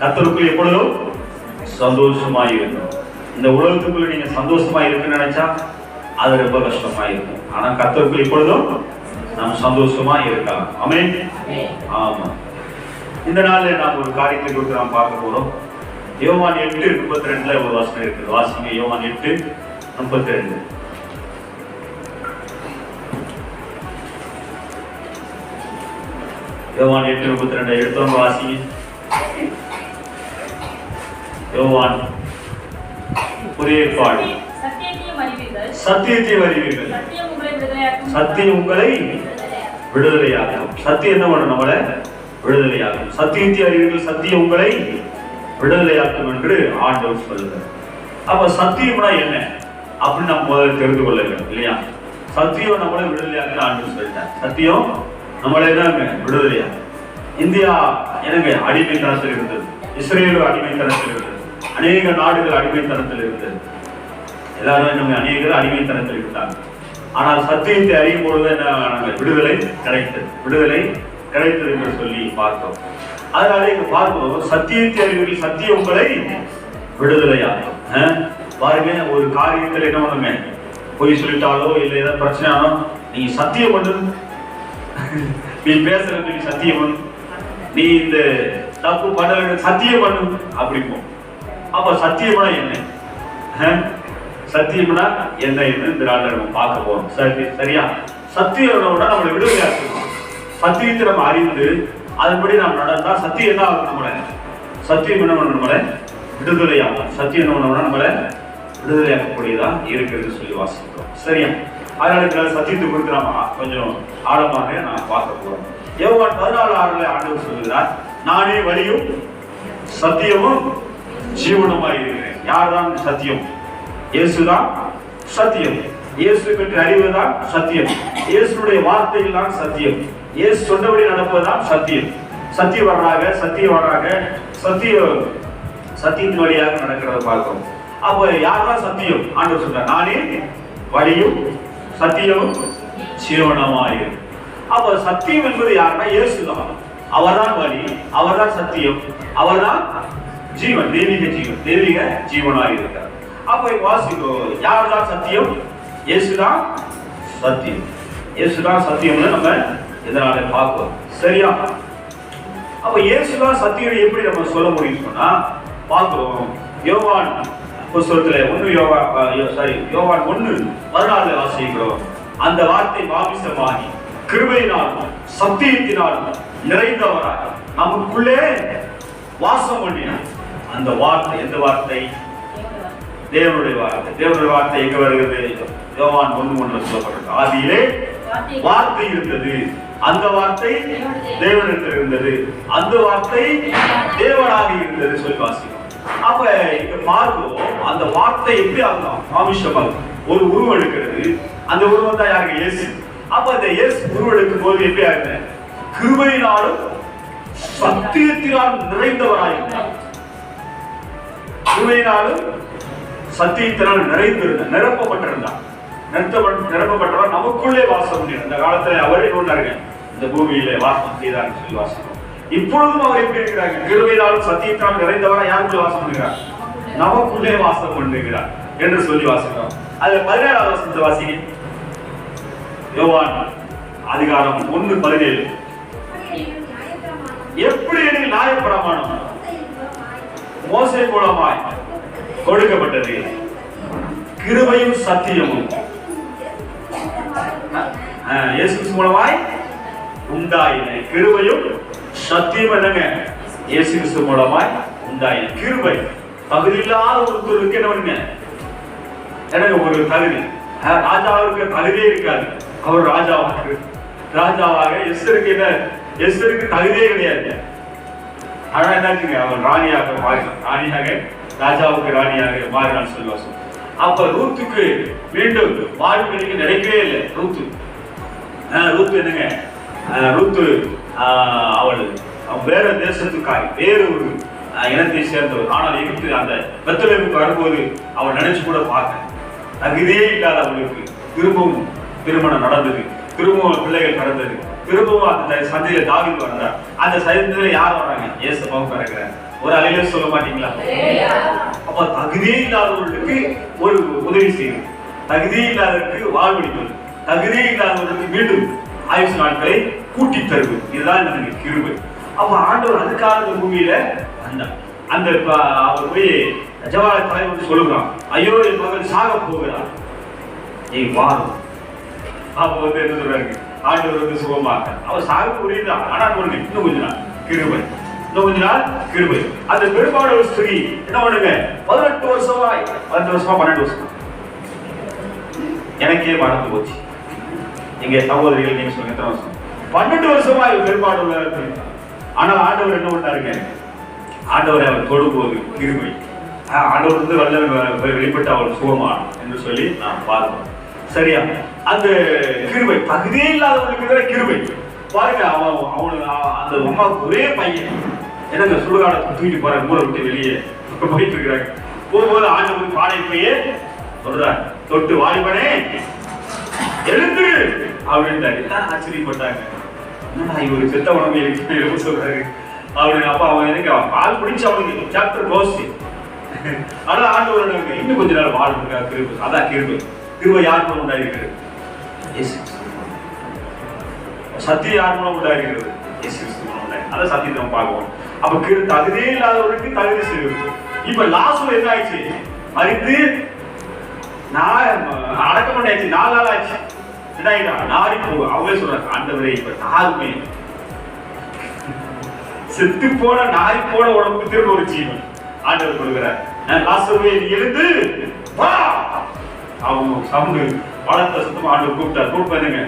கர்த்தருக்குள் எப்பொழுதும் சந்தோஷமாய் இருக்கணும். இந்த உலகத்துக்குள்ள நீங்க சந்தோஷமா இருக்குன்னு நினைச்சா அது ரொம்ப கஷ்டமா இருக்கும். ஆனா கர்த்தருக்குள் எப்பொழுதும் நாம் சந்தோஷமா இருக்கலாம். ஆமென். ஆமா. இந்த நாள்ல நாம் ஒரு காரியத்தை குறித்து நாம் பார்க்க போறோம். யோவான் 8:32 ஒரு வசனம் இருக்குது. வாசிங்க. யோவான் 8:32. யோவான் 8:32 எடுத்தவங்க வாசிங்க. யோவான் புதிய ஏற்பாடு. சத்தியத்தை அறிவீர்கள், சத்தியம் உங்களை விடுதலையாகும். சத்தியம் என்ன பண்ணும்? நம்மளை விடுதலையாகும். சத்தியத்தை அறிவீர்கள், சத்தியம் உங்களை விடுதலையாக்கும் என்று ஆண்டவர் சொல்லுகிறார். அப்ப சத்தியம்னா என்ன அப்படின்னு நம்ம முதல்ல தெரிந்து கொள்ள வேண்டும் இல்லையா? சத்தியம் நம்மளை விடுதலையாக்க ஆண்டவர் சொல்லிட்டார். சத்தியம் நம்மளை என்னங்க விடுதலையாகும். இந்தியா என்னங்க அடிமைத்தனத்தில் இருந்தது, இஸ்ரேல் அடிமைத்தனத்தில் இருந்தது, அநேக நாடுகள் அடிமைத்தனத்தில் இருந்தது, எல்லாரும் நம்ம அநேகர் அடிமைத்தனத்தில் இருந்தாங்க. ஆனால் சத்தியத்தை அறியும் பொழுது என்ன விடுதலை கிடைத்தது, விடுதலை கிடைத்தது என்று சொல்லி பார்த்தோம். அதனால இங்க பார்க்கிறோம், சத்தியத்தை அறிவில் சத்தியம் உங்களை விடுதலையாகும். பாருங்க, ஒரு காரியத்தில் என்ன பண்ணுங்க, பொய் சொல்லிட்டாலோ இல்லை ஏதாவது பிரச்சனையானோ நீங்க சத்தியம் பண்ணு, நீ பேசுறது நீ சத்தியம் பண்ணு, நீ இந்த தப்பு பண்ண சத்தியம் பண்ணு அப்படிப்போம். அப்ப சத்தியம்னா என்ன, சத்தியம்னா என்ன இந்த நாள்ல நம்ம பார்க்க போறோம். சரியா? சத்தியம் நம்மளை விடுதலையாக்கணும். சத்தியத்தை நம்ம அறிந்து அதன்படி நாம் நடந்தா சத்தியம் என்ன ஆகும்? நம்மளை சத்தியம் என்ன பண்ணணும்? நம்மளை விடுதலையாகும். சத்தியம் என்ன பண்ணணும்னா நம்மளை விடுதலையாக்கக்கூடியதா இருக்கிறது சொல்லி வாசிக்கிறோம். சரியா? அதனால சத்தியத்தை குறித்து நாம கொஞ்சம் ஆழமாக நாம் பார்க்க போறோம். யோவான் 14:6 ஆண்டவர் சொல்லுகிறார், நானே வழியும் சத்தியமும் ஜீவனுமாய் இருக்கிறேன். யார்தான் சத்தியம்? இயேசுதான் சத்தியம். இயேசு பற்றி அறிவதுதான் சத்தியம். இயேசுடைய வார்த்தைகள் தான் சத்தியம். இயேசு சொன்னபடி நடப்பதுதான் சத்தியம். சத்தியவராக சத்தியத்தின் வழியாக நடக்கிறத பார்க்கிறோம். அப்ப யார்தான் சத்தியம்? ஆண்டவர் சொல்றார், நானே வழியும் சத்தியமும் ஜீவனுமாய். அப்ப சத்தியம் என்பது யாருன்னா இயேசுதான். அவர்தான் வழி, அவர்தான் சத்தியம், அவர்தான் ஜீவன், தெய்வீக ஜீவனாய் இருக்கிறார். அப்ப வாசிக்கிறோம், யார்தான் சத்தியம்? இயேசுதான் சத்தியம். இயேசுதான் சத்தியம்னு நம்ம இதனால பார்ப்போம். சரியா? அப்ப இயேசுதான் சத்தியம் எப்படி நம்ம சொல்ல முடியும் சொன்னா பார்க்கிறோம். யோவான் புத்தகத்துல யோவான் 1:14 வாசிக்கிறோம். அந்த வார்த்தை மாமிசமாகி கிருபையினாலும் சத்தியத்தினாலும் நிறைந்தவராக நமக்குள்ளே வாசம் பண்ணினார். அந்த வார்த்தை எந்த வார்த்தை? தேவனுடைய வார்த்தை. தேவனுடைய வார்த்தை எங்க வருகிறது? யோவான் 1:1 சொல்லப்பட்டிருக்கு. ஆதியிலே வார்த்தை இருந்தது, அந்த வார்த்தை தேவனிடத்தில் இருந்தது, அந்த வார்த்தை தேவனாக இருந்தது சொல்லி வாசிக்கிறோம். அப்ப இங்க பார்க்கிறோம், அந்த வார்த்தை எப்படி ஆகும்? மாமிசமாக ஒரு உருவம் எடுக்கிறது. அந்த உருவம் தான் யாருக்கு? இயேசு. அப்ப அந்த இயேசு உருவம் எடுக்கும் போது எப்படி ஆகுது? கிருபையினாலும் சத்தியத்தினாலும் நிறைந்தவராயிருந்தார். கிருபையினாலும் சத்தியத்தினால் நிறைந்திருந்தார், நிரப்பப்பட்டிருந்தார். நிரப்பப்பட்டவர் நமக்குள்ளே வாசம் பண்ணினார். இந்த காலத்துல அவரே கொண்டாருங்க, இந்த பூமியிலே வாசம் செய்தார் சொல்லி வாசிக்கிறோம். இப்பொழுதும் அவர் எப்படி இருக்கிறாங்க? கிருபையினாலும் சத்தியத்தினால் நிறைந்தவரா யாருக்குள்ளே வாசம் பண்ணுகிறார்? நமக்குள்ளே வாசம் பண்ணுகிறார் என்று சொல்லி வாசிக்கிறோம். அதுல 17வது வசனத்தை வாசிங்க. யோவான் அதிகாரம் 1:17. எப்படி எனில் நியாயப்பிரமாணம் மோசே மூலமாய் கொடுக்கப்பட்டது, கிருபையும் சத்தியமும் இயேசு மூலமாய் உண்டாயின. கிருபையும் சத்தியம் என்னங்க? இயேசு கிறிஸ்து மூலமாய் உண்டாயின. கிருபை தகுதியில்லாத ஒருத்தருக்கு என்ன பண்ணுங்க? எனக்கு ஒரு தகுதி, ராஜாவுக்கு தகுதியே இருக்காது. அவர் ராஜாவாக எஸ்தருக்கு என்ன? எஸ்தருக்கு தகுதியே கிடையாது. ஆனா என்னாச்சுங்க, அவன் ராணியாக மாறினான். ராஜாவுக்கு ராணியாக மாறினான் சொல்லுவாங்க. அப்ப ரூத்துக்கு மீண்டும் வாழ்க்கை நினைக்கவே இல்லை. ரூத்து என்னங்க? ரூத்து அவள் வேற தேசத்துக்காய், வேறு ஒரு இனத்தை சேர்ந்தவர். ஆனால் எகிப்து அந்த பெத்லெஹேமுக்கு வரும்போது அவள் நினைச்சு கூட பார்க்க தகுதியே இல்லாத அவளுக்கு திரும்பவும் திருமணம் நடந்தது, திரும்பவும் பிள்ளைகள் நடந்தது, திரும்பவும் அந்த சந்தையில தாவீது வந்தார். அந்த சந்தையில யார் வர்றாங்க? இயேசுவாவும் பிறக்கிறார். ஒரு அலையில சொல்ல மாட்டீங்களா? அப்ப தகுதியே இல்லாதவர்களுக்கு ஒரு உதவி செய்யும், தகுதியே இல்லாதவருக்கு வாழ்வழிப்பது, தகுதியே இல்லாதவர்களுக்கு மீண்டும் ஆயுசு நாட்களை கூட்டி தருவது, இதுதான் எனக்கு கிருபை. அப்ப ஆண்டவர் அதுக்காக இந்த பூமியில அந்த அவர் போய் ஜவால தலைவர் சொல்லுகிறான், ஐயோ என் மகன் சாக போகிறான், நீ வாரும். அப்ப வந்து என்ன சொல்றாரு, ஆண்டவர் வந்து சுகமாக அவர் சாக புரியுதான். ஆனா ஒண்ணு, இன்னும் கொஞ்ச நாள் கிருபை, இன்னும் கொஞ்ச நாள் கிருபை. அந்த பெரும்பாடு ஒரு ஸ்திரீ என்ன பண்ணுங்க, 18 வருஷமா 12 வருஷமா எனக்கே மறந்து போச்சு. எங்க சகோதரிகள் நீங்க சொல்லுங்க, எத்தனை வருஷம்? 12 வருஷமா பெரும்பாடு உள்ள. ஆனால் ஆண்டவர் என்ன பண்ணாருங்க, ஆண்டவரை அவர் தொடும்போது கிருபை, ஆண்டவர் வந்து வெளிப்பட்டு அவர் சுகமான் என்று சொல்லி நாம் பார்க்கிறோம். சரியா? அந்த கிருபை தகுதியே இல்லாதவர்களுக்கு கிருபை பாருங்க. அவனுக்கு அந்த அம்மாவுக்கு ஒரே பையன், என்னங்க சுடுகாடத்தை தூக்கிட்டு போற, ஊரை விட்டு வெளியே போயிட்டு இருக்கிறாங்க. போகும்போது ஆண்டவர் பாடைப்பையே சொல்றாங்க, தொட்டு வாலிபனே எழுந்துரு அப்படின்ட்டாரு. ஆச்சரியப்பட்டாங்க, என்னடா இவரு செத்த உணவு எழுப்ப சொல்றாரு அப்படின்னு. அப்ப அவன் எனக்கு பால் பிடிச்சு அவனுக்கு சாப்டர் க்ளோஸ். ஆனா ஆண்டவர் இன்னும் கொஞ்ச நாள் வாழ்க்கை கிருபை. அதான் கிருபை. கிருபை யார் மூலம் உண்டாயிருக்கிறது? சத்தியம் யார் மூலம் உண்டாயிருக்கிறது? இயேசு கிறிஸ்து மூலம் உண்டாயிருக்கு. அதான் சத்தியத்தை நம்ம பார்ப்போம். அப்ப தகுதியே இல்லாதவர்களுக்கு தகுதி செய்வது. இப்ப லாஸ்ட்ல என்ன ஆயிடுச்சு, மறித்து அடக்கம் பண்ணியாச்சு, 4 நாள் ஆச்சு. என்ன ஆயிட்டா, நாரி போக. அவங்களே சொல்றாங்க, ஆண்டவரே இப்ப யாருமே செத்து போன நாரி போன உடம்புக்கு திரும்ப ஒரு ஜீவன் ஆண்டவர் கொடுக்கிறார். லாசருவே நீ எழுந்து வா. அவங்க சவுண்டு வளர்த்த சுத்தமா ஆண்டவர் கூப்பிட்டார். கூப்பிடுங்க,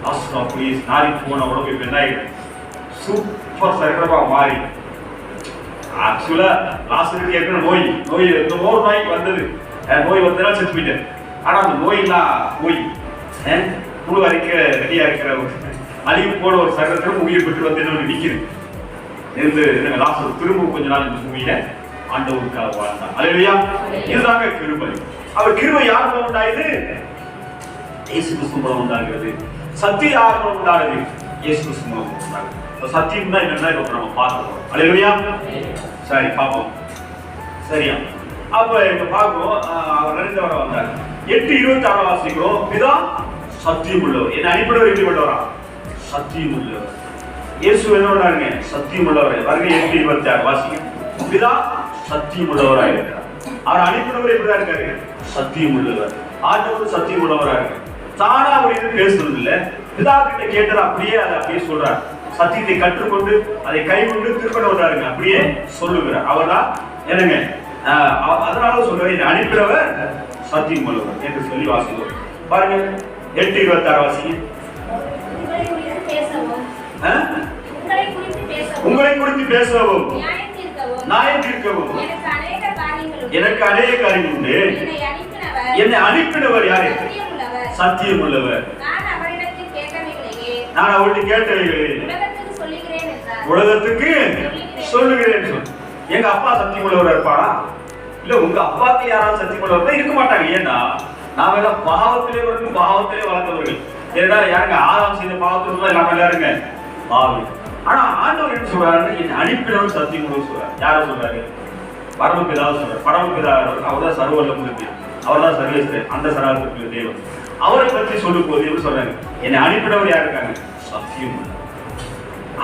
லாசரு அப்படியே நாரி போன உடம்பு இப்ப என்ன ஆயிடும், சூப்பர் சரீரமா மாறி. ஆக்சுவலா லாசருக்கு ஏற்கனவே நோய் என்னமோ ஒரு நோய் வந்தது. நோய் வந்ததுனால செத்து போயிட்டேன். ஆனா அந்த நோயெல்லாம் போய் முழு அரைக்க ரெடியா இருக்கிற அழிவு போன ஒரு சரீரத்திலும் உயிர் பெற்று வந்து என்ன நிற்குது இருந்து லாசரு திரும்ப கொஞ்ச நாள் இந்த பூமியில ஆண்டவருக்காக வாழ்ந்தான். அல்லேலூயா. இதுதாங்க கிருபை. அவர் கிருபை யார் மூலம் உண்டாயது? இயேசு கிறிஸ்து மூலம் உண்டாகிறது. சத்தியம் யார் மூலம் உண்டானது? இயேசு கிறிஸ்து மூலம் உண்டாகிறது. சத்தியம் தான் என்னன்னா இப்ப நம்ம பார்க்கிறோம். அல்லேலூயா. சரி பார்ப்போம். சரியா? அப்ப இங்க பார்க்கிறோம், அவர் நிறைந்தவரை வந்தார். 8:26 வாசிக்கிறோம். பிதா சத்தியம் உள்ளவர், என்னை அனுப்பினவர் எப்படி உள்ளவரா? சத்தியம் உள்ளவர். இயேசு என்ன பண்ணாருங்க? சத்தியம் உள்ளவர். வருகை 8:26 வாசிங்க. பிதா சத்தியம் உள்ளவரா இருக்கிறார். அவர் அனுப்பினவர் எப்படிதான் இருக்காரு? சத்தியம் உள்ளவர். ஆண்டவர் சத்தியம் உள்ளவரா இருக்கு. தானா அவர் இது பேசுறது இல்ல, பிதா கிட்ட கேட்டது அப்படியே அதை அப்படியே சொல்றார். சத்தியத்தை கற்றுக்கொண்டு அதை கைகொண்டு திருப்பண வர்றாருங்க, அப்படியே சொல்லுகிறார். அவர்தான் என்னங்க, அதனால சொல்றேன், அனுப்பினவர் சத்தியம் உள்ளவர் என்று சொல்லி வாசிக்கிறோம். பாருங்க 8:26 வாசிங்க. உங்களை குறித்து பேசவும் நியாயம் தீர்க்கவும் எனக்கு அநேக காரியங்கள் உண்டு. என்னை அனுப்பினவர் யாரு? சத்தியம் உள்ளவர். நான் அவர்கிட்ட கேட்டவைகளே உலகத்துக்கு சொல்லுகிறேன். எங்க அப்பா சத்தியம் உள்ளவர் இருப்பாரா? இல்ல உங்க அப்பாக்கு யாராவது சத்தியம் உள்ளவர் இருக்க மாட்டாங்க. ஏன்னா நாம எல்லாம் பாவத்திலே வளர்ந்தவர்கள். ஏன்னா யாருங்க ஆதாம் செய்த பாவத்துல நாம எல்லாருங்க பாவி. ஆனா ஆண்டவர் என்ன சொல்றாரு? என்னை அனுப்பினவர் சத்தியம் உள்ளவர் சொல்றாரு. யார சொல்றாரு? பரமபிதாவை சொல்றாரு. பரமபிதா அவர்தான் சர்வவல்லமுள்ள தேவன், அவர்தான் சர்வேஸ்வரர், அந்த சராசரி தேவன். அவரை பற்றி சொல்லும் போது எப்படி சொல்றாங்க? என்னை அனுப்பினவர் யார் இருக்காங்க? சத்தியம்.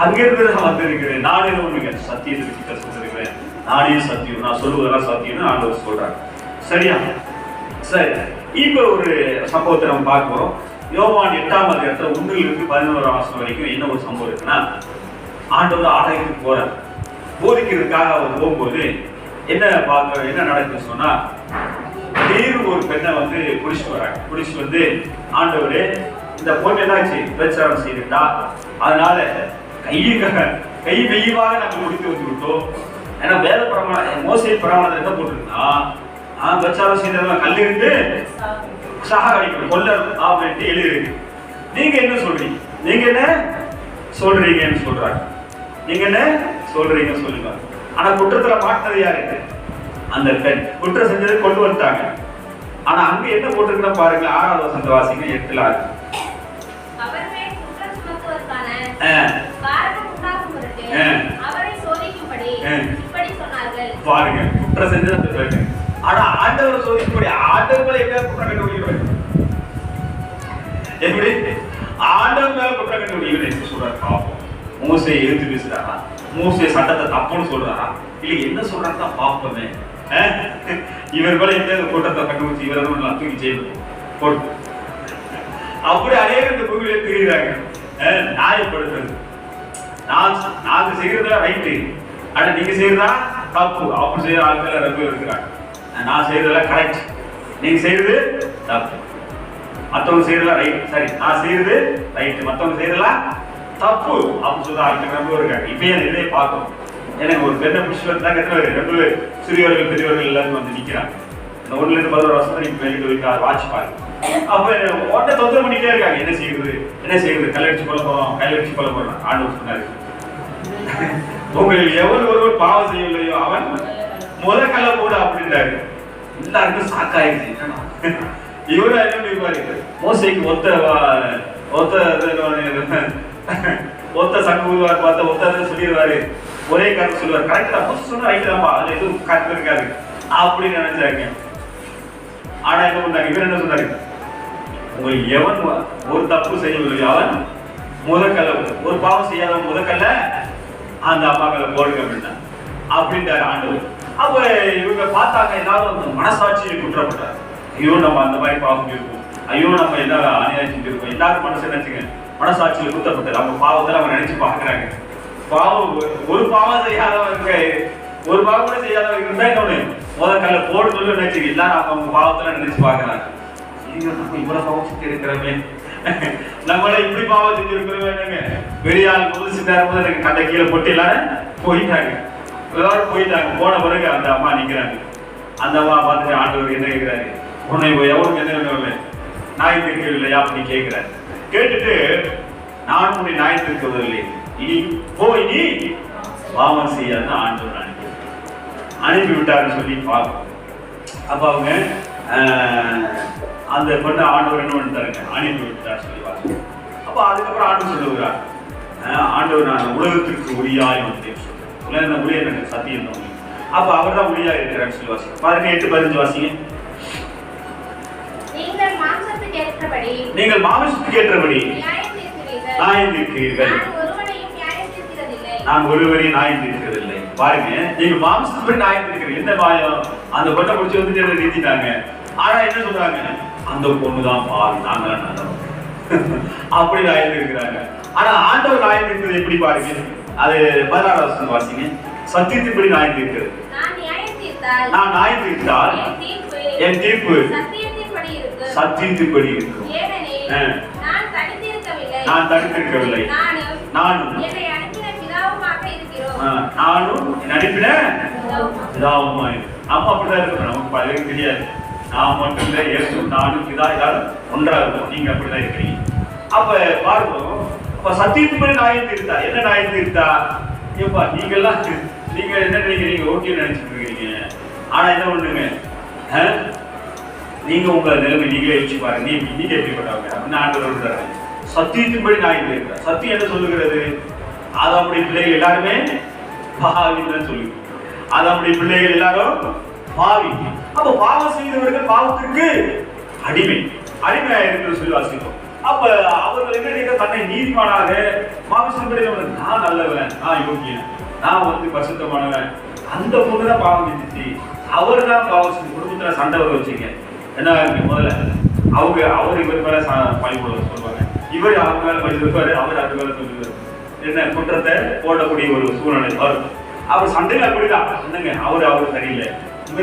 அங்கிருந்து நான் வந்திருக்கிறேன். நானே ஒண்ணுங்க சத்தியத்திற்கு சொல்லிருக்கிறேன். நானே சத்தியம், நான் சொல்லுவதெல்லாம் சத்தியம்னு ஆண்டவர் சொல்றாங்க. சரியா? சரி, இப்ப ஒரு சம்பவத்தை நம்ம பார்க்க போறோம். யோவான் 8ஆம் அதிகாரத்துல 1 - 11 வரைக்கும் என்ன ஒரு சம்பவம் இருக்குன்னா, ஆண்டவர் ஆலயத்துக்கு போறார். போதிக்கிறதுக்காக அவர் போகும்போது என்ன நடக்குதுன்னு சொன்னா, திடீர்னு ஒரு பெண்ணை வந்து புடிச்சிட்டு வராங்க. புடிச்சிட்டு வந்து, ஆண்டவரே இந்த பொண்ணு என்னாச்சு, பிரச்சாரம் செய்துட்டா, அதனால கை வெய்யமாக நாங்கள் முடித்து வந்து விட்டோம். ஏன்னா வேத பிரமாணம், மோசே பிரமாணத்தை என்ன போட்டிருந்தா, பிரச்சாரம் செய்தவங்க கல்லிருந்து சாக அடிக்கணும், கொல்ல அப்படின்ட்டு எழுதிருக்கு. நீங்க என்ன சொல்றீங்க? நீங்க என்ன சொல்றீங்கன்னு சொல்றாங்க. நீங்க என்ன சொல்றீங்க சொல்லுங்க. ஆனா குற்றத்துல மாட்டினது யாரு? அந்த பெண். குற்றம் செஞ்சதை கொண்டு வந்துட்டாங்க. ஆனா அங்க என்ன போட்டிருக்கா பாருங்க, 6வது வசனத்தை வாசிங்க. 8:6 அவரை சோதிக்கும்படி இப்படி சொன்னார்கள். பாருங்க, குற்றம் செஞ்சு சொல்றாங்க. ஆனா ஆண்டவர் சோதிக்கக்கூடிய ஆண்டவர் மேல எங்க குற்றம் கண்டுபிடிக்கிறாரு? எப்படி ஆண்டவர் மேல குற்றம் கண்டுபிடிக்கிறார் என்ன சொல்றாரு பாப்போம். மோசையை எதிர்த்து பேசுறாரா? மோசே சட்டத்தை தப்புன்னு சொல்றாரா? இல்ல என்ன சொல்றாரு தான் பாப்போமே. இவர் மேல எங்க குற்றத்தை கண்டுபிடிச்சு இவரை தூக்கி செய்யணும் போட்டு அப்படி அநேக இந்த பூமியில தெரியுறாங்க. நியாயப்படுத்துறது, நாங்க செய்யறதுல ரைட்டு, ஆனா நீங்க செய்யறதா தப்பு. அப்படி செய்யற ஆட்கள் ரொம்ப இருக்கிறாங்க. நான் செய்யறதுல கரெக்ட், நீங்க செய்யறது தப்பு. மத்தவங்க செய்யறதுல ரைட், சரி நான் செய்யறது ரைட், மத்தவங்க செய்யறதுல தப்பு அப்படின்னு சொல்ற ஆட்கள் ரொம்ப இருக்காங்க. இப்ப இதையே பார்க்கணும். எனக்கு ஒரு பெண்ணை பிடிச்சி வந்தாங்க, ரெண்டு சிறியவர்கள் பெரியவர்கள் எல்லாரும் வந்து நிக்கிறாங்க. இந்த 1 to 11 வருஷம் நீங்க வெளியிட்டு வைக்க வாட்ச் பாருங்க. அப்ப உடனே தொந்தரவு பண்ணிட்டே இருக்காங்க. என்ன செய்யுது கல்லடிச்சு கொள்ள போறோம், கையடிச்சு கொள்ள போறோம். ஆண்டவர் சொன்னாரு, உங்களில் எவன் ஒருவர் பாவம் செய்யலையோ அவன் முதல் கல்ல போடு அப்படின்றாரு. எல்லாருக்கும் சாக்காயிருச்சு. இவரு என்ன இருப்பாரு, மோசைக்கு ஒத்த சங்கு ஊதுவார் பார்த்தா ஒத்த சொல்லிடுவாரு, ஒரே கருத்து சொல்லுவார். கரெக்டா மோசை சொன்னா ரைட்டு தான்ப்பா, அதுல எதுவும் கருத்து இருக்காது அப்படின்னு நினைச்சாங்க. ஆனா என்ன பண்ணாங்க, இவர் என்ன சொன்னாரு, உங்களுக்கு எவன் ஒரு தப்பு செய்யவில்லையோ அவன் முதற்கல்ல, ஒரு பாவம் செய்யாதவன் முதற்கல்ல அந்த அம்மாக்களை போடுங்க அப்படின்ட்டாரு ஆண்டவர். அப்ப இவங்க பார்த்தாங்க, எல்லாரும் மனசாட்சியை குற்றப்பட்டார். ஐயோ நம்ம அந்த மாதிரி பாவம் இருக்கும், ஐயோ நம்ம என்ன அநியாயம் செஞ்சிருக்கோம். எல்லாரும் மனசு நினைச்சுங்க மனசாட்சியில குற்றப்பட்டது. அவங்க பாவத்தில் அவங்க நினைச்சு பாக்குறாங்க. பாவம் ஒரு பாவம் செய்யாதவங்க, ஒரு பாவம் கூட செய்யாதவங்க இருந்தா இன்னொன்னு முதற்கல்ல போடு சொல்லு நினைச்சு எல்லாரும் அவங்க பாவத்துல நினைச்சு பாக்குறாங்க. நம்ம இவ்வளவு பாவம் செஞ்சு இருக்கிறோமே, நம்மள இப்படி பாவம் செஞ்சிருக்கிறோமே. பெரிய ஆள் முதல் சித்தாரும் போது எனக்கு கண்ட கீழே போட்டு எல்லாரும் போயிட்டாங்க. எல்லாரும் போயிட்டாங்க. போன பிறகு அந்த அம்மா நிக்கிறாங்க. அந்த அம்மா பார்த்துட்டு ஆண்டவர் என்ன கேட்கிறாரு, உன்னை எவனுக்கு என்ன வேணும்ல நாய் திருக்கவில்லையா அப்படின்னு கேட்கிறாரு. கேட்டுட்டு நான் உன்னை நாய் திருக்கவில்லை, இனி போய் நீ பாவம் செய்யாத ஆண்டவர் அனுப்பி விட்டாருன்னு சொல்லி பார்ப்போம். அப்ப அவங்க அந்த பொண்ணு ஆண்டவர் என்ன பண்ணிட்டாருங்க, அனுப்பி விட்டார் சொல்லுவாங்க. அப்ப அதுக்கப்புறம் ஆண்டவர் சொல்லுகிறார், ஆண்டவர் நான் உலகத்திற்கு ஒளியாய் வந்தேன் சொல்றேன். உலக ஒளியா எனக்கு சத்தியம் தான். அப்ப அவர் தான் ஒளியா இருக்கிறான்னு சொல்லி வாசிங்க. 18-15 வாசிங்க. நீங்கள் மாம்சத்துக்கு ஏற்றபடி நியாயம் தீர்க்கிறீர்கள், நான் ஒருவரையும் நியாயம் தீர்க்கிறதில்லை. பாருங்க, நீங்க மாம்சத்துக்கு நியாயம் தீர்க்கிறீங்க. என்ன மாயம், அந்த பொண்ணை முடிச்சு வந்து நிறுத்திட்டாங்க. ஆனா என்ன சொல்றாங்க, அந்த பொண்ணுதான் பாவி, நாங்களாம் நல்லவங்க அப்படி நியாயம் தீர்க்கிறாங்க. ஆனா ஆண்டவர் நியாயம் தீர்க்கிறது எப்படி பாருங்க, அது 16 வசனம் வாசிங்க. சத்தியத்தின்படி நியாயம் தீர்க்கிறது, நான் நியாயம் தீர்த்தால் என் தீர்ப்பு சத்தியத்தின்படி இருக்கும். நான் தடுத்திருக்கவில்லை, நானும் அனுப்பின பிதாவுமா. நம்ம அப்படிதான் இருக்கணும். நமக்கு பலருக்கு தெரியாது, நான் மட்டும் இல்லை, இயேசு நானும் பிதா எல்லாரும் ஒன்றா இருக்கும். நீங்க அப்படிதான் இருக்கிறீங்க. அப்ப பார்ப்போம். அப்ப சத்தியத்தின்படி நியாயம் தீர்த்தா. என்ன நியாயம் தீர்த்தா? ஏப்பா நீங்கெல்லாம் நீங்க என்ன நினைக்கிறீங்க, ஓகே நினைச்சிட்டு இருக்கீங்க. ஆனா என்ன பண்ணுங்க, நீங்க உங்க நிலைமை நீங்களே யோசிச்சு பாருங்க, நீங்க எப்படிப்பட்டவங்க அப்படின்னு ஆண்டவர் சொல்றாரு. சத்தியத்தின்படி நியாயம் தீர்க்கிறார். சத்தியம் என்ன சொல்லுகிறது, ஆதாமுடைய பிள்ளைகள் எல்லாருமே பாவின்னு சொல்லி, ஆதாமுடைய பிள்ளைகள் எல்லாரும் பாவி. அப்ப பாவம் செய்தவர்கள் பாவத்திற்கு அடிமையா இருக்கிறது சொல்லி வாசிக்கும். அப்ப அவர்கள் என்ன தன்னை நீதிமானாக மாமிசப்படி நான் நல்லவன், நான் யோகியன், நான் வந்து பரிசுத்தமானவன். அந்த பொண்ணுதான் பாவம் செஞ்சிச்சு, அவர் தான் பாவம் செஞ்சு குடும்பத்துல சண்டை வர வச்சுங்க. என்ன முதல்ல அவர் இவர் மேல பழி போட சொல்லுவாங்க, இவர் அவங்க மேல பழி சொல்லுவாரு, அவர் அது மேல சொல்லுவாரு. என்ன குற்றத்தை போடக்கூடிய ஒரு சூழ்நிலை வரும். அவர் சண்டையில அப்படிதான் என்னங்க, அவரு சரியில்லை,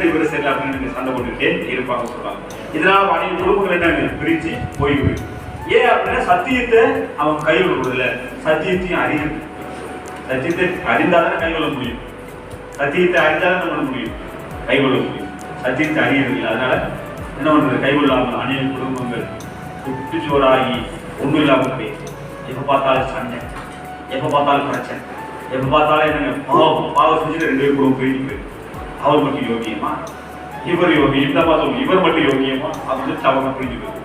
இவர் சரியில்லை அப்படின்னு சண்டை போட்டுக்கிட்டே இருப்பாங்க சொல்லுவாங்க. இதனால அனைத்து குடும்பங்கள் என்னங்க பிரிச்சு போய்விடும். ஏன் அப்படின்னா சத்தியத்தை அவன் கைவிடுறதில்ல, சத்தியத்தையும் அறியணும். சத்தியத்தை அறிந்தாதானே கைவிட முடியும், சத்தியத்தை அறிந்தாதான் பண்ண முடியும், கைவிட முடியும். சத்தியத்தை அறியவில்லை, அதனால என்ன பண்றது, கைவிடாமல் அநேக குடும்பங்கள் குட்டிச்சோராகி ஒன்றும் இல்லாமல் போய் எப்ப பார்த்தாலும் சண்டை, எப்ப பார்த்தாலும் பிரச்சனை, எப்ப பார்த்தாலும் என்னங்க பாவம் செஞ்சுட்டு 2 பேரும் குடும்பம் போயிட்டு அவர் மட்டும் யோகியமா, இவர் யோகியம், இந்த மாதிரி இவர் மட்டும் யோகியமா அப்படின்னு அவங்க புரிஞ்சுக்கணும்.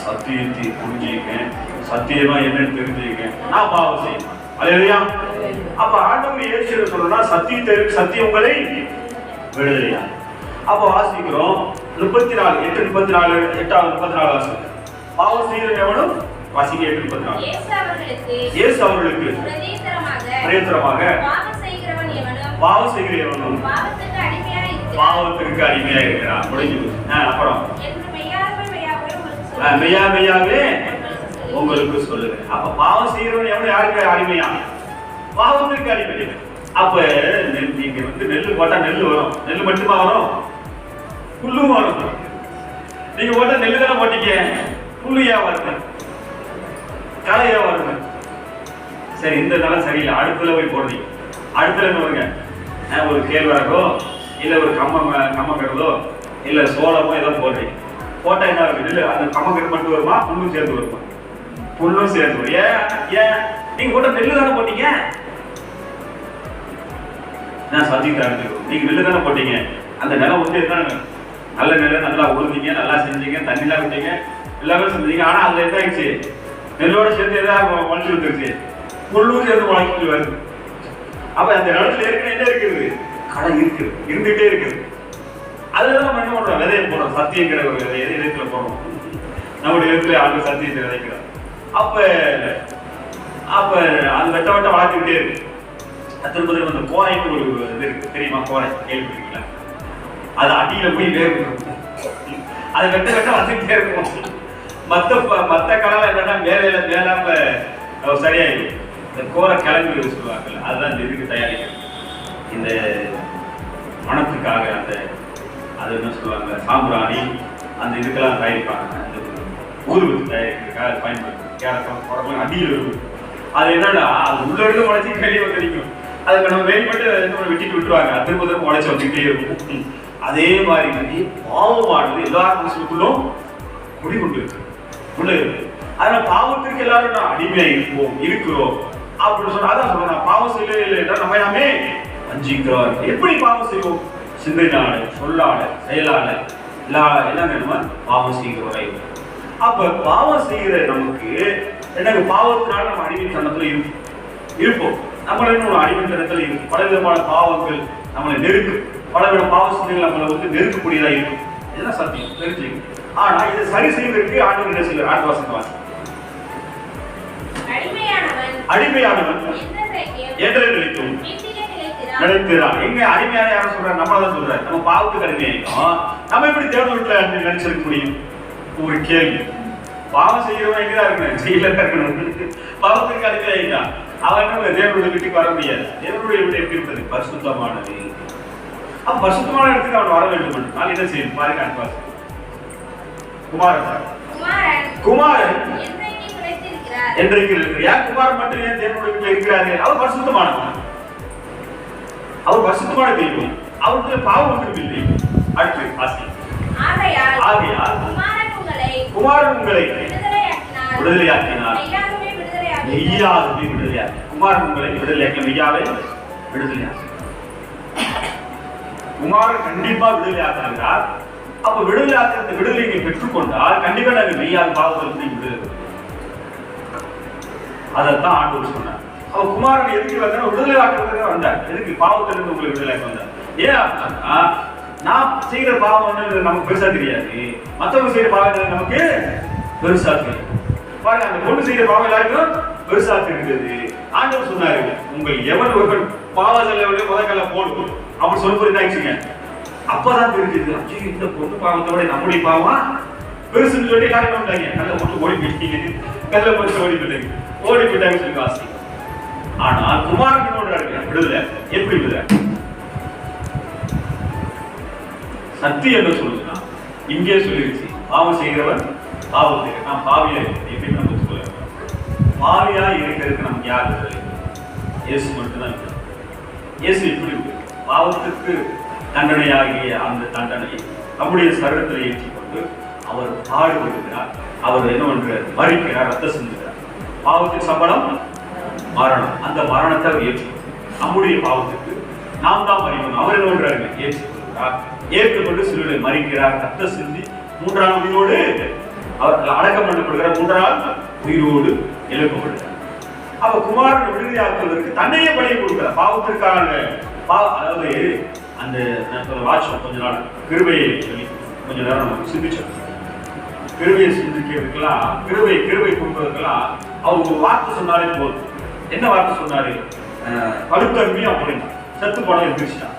சத்தியத்தை புரிஞ்சுக்கேன், சத்தியமா என்னன்னு தெரிஞ்சுக்கேன், நான் பாவம் செய்யணும். அல்லேலூயா. அப்ப ஆண்டவர் இயேசு சொல்றா, சத்தியம் உங்களை விடுதலையா. அப்போ வாசிக்கிறோம் 34 8:34 8:34 வாசிக்கிறோம். பாவம் செய்கிற எவனும் வாசிக்க 8:34. இயேசு அவர்களுக்கு பிரதியுத்தரமாக பாவம் செய்கிற எவனும் பாவத்திற்கு அடிமையா இருக்கிறான். முடிஞ்சு. அப்புறம் மெய்யாவே உங்களுக்கு சொல்லுங்க. அப்ப பாவம் செய்கிறவன் எவனும் யாருக்கு அடிமையா? பாவத்திற்கு அடிமை. அப்ப நீங்க நெல்லு போட்டா நெல்லு வரும். நெல்லு மட்டுமா வரும்? புல்லும் வரும். நீங்க போட்டா நெல்லு தானே போட்டீங்க, புல்லு ஏன் வருது? களை ஏன் வருது? சரி, இந்த நிலம் சரியில்லை, அடுப்புல போய் போடுறீங்க. அடுப்புல என்ன வருங்க? ஒரு கேழ்வரகோ இல்ல ஒரு கம்மங்கடலோ இல்ல சோளமோ ஏதோ போடுறீங்க. போட்டா என்ன இருக்கு? இல்ல அந்த கம்மங்கடல் மட்டும் வருமா, புல்லும் சேர்ந்து வருமா? புல்லும் சேர்ந்து வரும். ஏன் நீங்க போட்ட நெல்லு தானே போட்டீங்க. நான் சந்திக்கிறேன், நீங்க நெல்லு தானே போட்டீங்க. அந்த நிலம் வந்து என்ன, நல்ல நிலம், நல்லா உழுதிங்க, நல்லா செஞ்சீங்க, தண்ணிலாம் விட்டீங்க, எல்லாமே செஞ்சீங்க. ஆனா அதுல என்ன ஆயிடுச்சு? நெல்லோட சேர்ந்து ஏதாவது முளைச்சு வந்துருச்சு, புல்லும் சேர்ந்து முளைச்சிட்டு வருது. அப்ப அந்த நிலத்துல ஏற்கனவே என்ன இருக்குது? களை இருக்குது, இருந்துகிட்டே இருக்குது. அதுலதான் நம்ம என்ன பண்றோம்? விதையை போடுறோம். சத்தியங்கிற ஒரு விதையை இதயத்துல போடுறோம். நம்முடைய இடத்துல ஆண்டு சத்தியத்தை விதைக்கிறோம். அப்ப அது வெட்ட வளர்த்துக்கிட்டே இருக்கு. திரும்ப அந்த கோரைக்கு ஒரு இது இருக்கு, தெரியுமா? கோரை கேள்விப்பட்டீங்களா? அது அடியில போய் வேகும். அது வெட்ட வந்துகிட்டே இருக்கும். மத்த காலம் என்னன்னா மேலாம சரியாயிடும். இந்த கோரை கிளம்பி சொல்லுவாங்கல்ல, அதுதான் இந்த இதுக்கு தயாரிக்கிறது. இந்த மனத்துக்காக அந்த அது என்ன சொல்லுவாங்க, சாம்பிராணி அந்த இதுக்கெல்லாம் தயாரிப்பாங்க. அந்த ஊதுபத்தி தயாரிக்கிறதுக்காக பயன்படுத்தும். அடியில் இருக்கும். அது என்னன்னா அது உள்ள இருந்து உழைச்சி வெளியே வந்துருக்கும். அதுக்கு நம்ம வெளிப்பட்டு விட்டுட்டு விட்டுருவாங்க. திரும்ப உழைச்சி வந்துக்கிட்டே இருக்கும். அதே மாதிரி பாவமானது எல்லா மனுஷனுக்குள்ளும் குடிகொண்டு இருக்கு, உள்ள இருக்கு. அதனால பாவத்திற்கு எல்லாரும் நான் அடிமையா இருக்கிறோம் அப்படின்னு சொன்னா, அதான் சொல்றேன், பாவம் செய்யவே இல்லை என்றால் நம்ம எல்லாமே வஞ்சிக்கிறோம். எப்படி பாவம் செய்வோம்? சிந்தனையால, சொல்லால, செயலால எல்லாம் நம்ம பாவம் செய்கிறோம். அப்ப பாவம் செய்கிற நமக்கு எனக்கு பாவத்தினால நம்ம அடிமைத்தனத்துல இருப்போம். நம்மள இன்னும் அடிமைத்தனத்துல இருக்கும். பலவிதமான பாவங்கள் நம்மளை நெருக்கு, பலவித பாவ சிந்தனைகள் நம்மளை வந்து நெருக்கக்கூடியதா இருக்கும். இதெல்லாம் சத்தியம், தெரிஞ்சுக்கணும். ஆனா இதை சரி செய்வதற்கு ஆண்டவர் என்ன செய்வார்? ஆண்டு வாசம் அடிமையானவன் என்ற நிலைக்கும் நினைக்கிறான். எங்க அடிமையான யாரும் சொல்றாரு? நம்மளதான் சொல்றாரு. நம்ம பாவத்துக்கு அடிமையாயிருக்கோம். நம்ம எப்படி தேவனுக்குள்ள நினைச்சிருக்க முடியும்? ஒரு கேள்வி. பாவம் செய்யறவன் எங்கதான் இருக்கணும்? செய்யல இருக்கணும். பாவத்துக்கு அடிமையாயிருக்கான். அவன் என்ன தேவனுடைய வீட்டுக்கு வர முடியாது. தேவனுடைய வீடு எப்படி இருப்பது? பரிசுத்தமானது. அப்ப பரிசுத்தமான இடத்துக்கு அவன் வர வேண்டும். நான் என்ன செய்யணும் பாருங்க. அன்பாசம் குமாரன் என்றைக்கு இருக்கிறார்? ஏன் குமாரன் மட்டும் ஏன் தேவனுடைய வீட்டில் இருக்கிறாரு? அவர் பரிசுத்தமானவன். அவர் பரிசுத்தமான தெய்வம். அவருக்கு பாவம் ஒன்றும் இல்லை. அடுத்து ஆசி. ஆகையால் குமாரன் உங்களை விடுதலையாக்கினார். மெய்யாகவே விடுதலையாக்கி. குமாரன் உங்களை விடுதலையாக்கி, மெய்யாவே விடுதலையாக்கி. குமாரன் கண்டிப்பா விடுதலையாக்குகிறார். அப்ப விடுதலையாக்க விடுதலை பெற்றுக்கொண்டால் கண்டிப்பா நாங்கள் மெய்யாக பாவத்திலிருந்து விடுதலை. அதைத்தான் ஆண்டவர் சொன்னார். அவ குமாரன் எதுக்கு வந்தார்? விடுதலை ஆக்குறதுக்கு வந்தார். எதுக்கு? பாவத்திலிருந்து உங்களை விடுதலை வந்தார். ஏன்? நான் செய்கிற பாவம் நமக்கு பெருசா தெரியாது, மற்றவங்க செய்யற பாவம் நமக்கு பெருசா தெரியும். பாருங்க, அந்த பொண்ணு செய்யற பாவம் எல்லாருக்கும் பெருசா தெரிஞ்சது. ஆண்டவர் சொன்னாரு, உங்கள் எவன் ஒருவன் பாவங்களை முதற்கல்ல போடும் அப்படி சொல்லும்போது என்ன ஆயிடுச்சுங்க? அப்பதான் தெரிஞ்சது, அச்சோ இந்த பொண்ணு பாவத்தோட நம்முடைய பாவம் பெருசுன்னு சொல்லி எல்லாரும் பண்ணிட்டாங்க. கல்ல போட்டு ஓடி போயிட்டீங்க, கல்ல போட்டு ஓடி போயிட்டாங்க சொல்லி வாசி. ஆனால் குமாரன் விடுதலை எப்படி விடுதலை? சக்தி என்ன சொல்லுதுன்னா, இங்கே சொல்லிருச்சு, பாவம் செய்கிறவன் பாவத்தை நான் பாவியா எப்படின்னு நம்ம சொல்ல. பாவியா இருக்கிறதுக்கு நமக்கு யார் விடுதலை? இயேசு மட்டும்தான் இருக்கு. இயேசு இப்படி பாவத்துக்கு தண்டனையாகிய அந்த தண்டனையை நம்முடைய சரீரத்தில் ஏற்றிக்கொண்டு அவர் பாடுபடுகிறார். அவர் என்ன பண்றார்? மரிக்கிறார், ரத்த சிந்துகிறார். பாவத்தின் சம்பளம் மரணம். அந்த மரணத்தை அவர் ஏற்றுக்கொண்டு நம்முடைய பாவத்துக்கு நாம் தான் மறிக்கணும். அவர் என்ன பண்றாரு? ஏற்றுக்கொள்கிறார். ஏற்றுக்கொண்டு சிலுவையில் மரிக்கிறார், ரத்த சிந்தி 3ஆம் நாள் உயிரோடு அவர் அடக்கம் பண்ணப்படுகிறார். 3ஆம் நாள் உயிரோடு எழுப்பப்படுகிறார். அப்ப குமாரன் விடுதலையாக்குவதற்கு தன்னையே பலியை கொடுக்கிறார். பாவத்திற்கான அதாவது அந்த வாட்சம் கொஞ்ச நாள் கிருபையை கொஞ்ச நேரம் நம்ம சிந்திச்சோம். கிருபையை சிந்திக்கிறதுக்கெல்லாம் கிருபை கொடுப்பதற்கெல்லாம் அவர் ஒரு வார்த்தை சொன்னாலே போதும். என்ன வார்த்தை சொன்னாரு? பழுத்தன்மையும் அப்படின்னா செத்து போன எந்திரிச்சிட்டான்.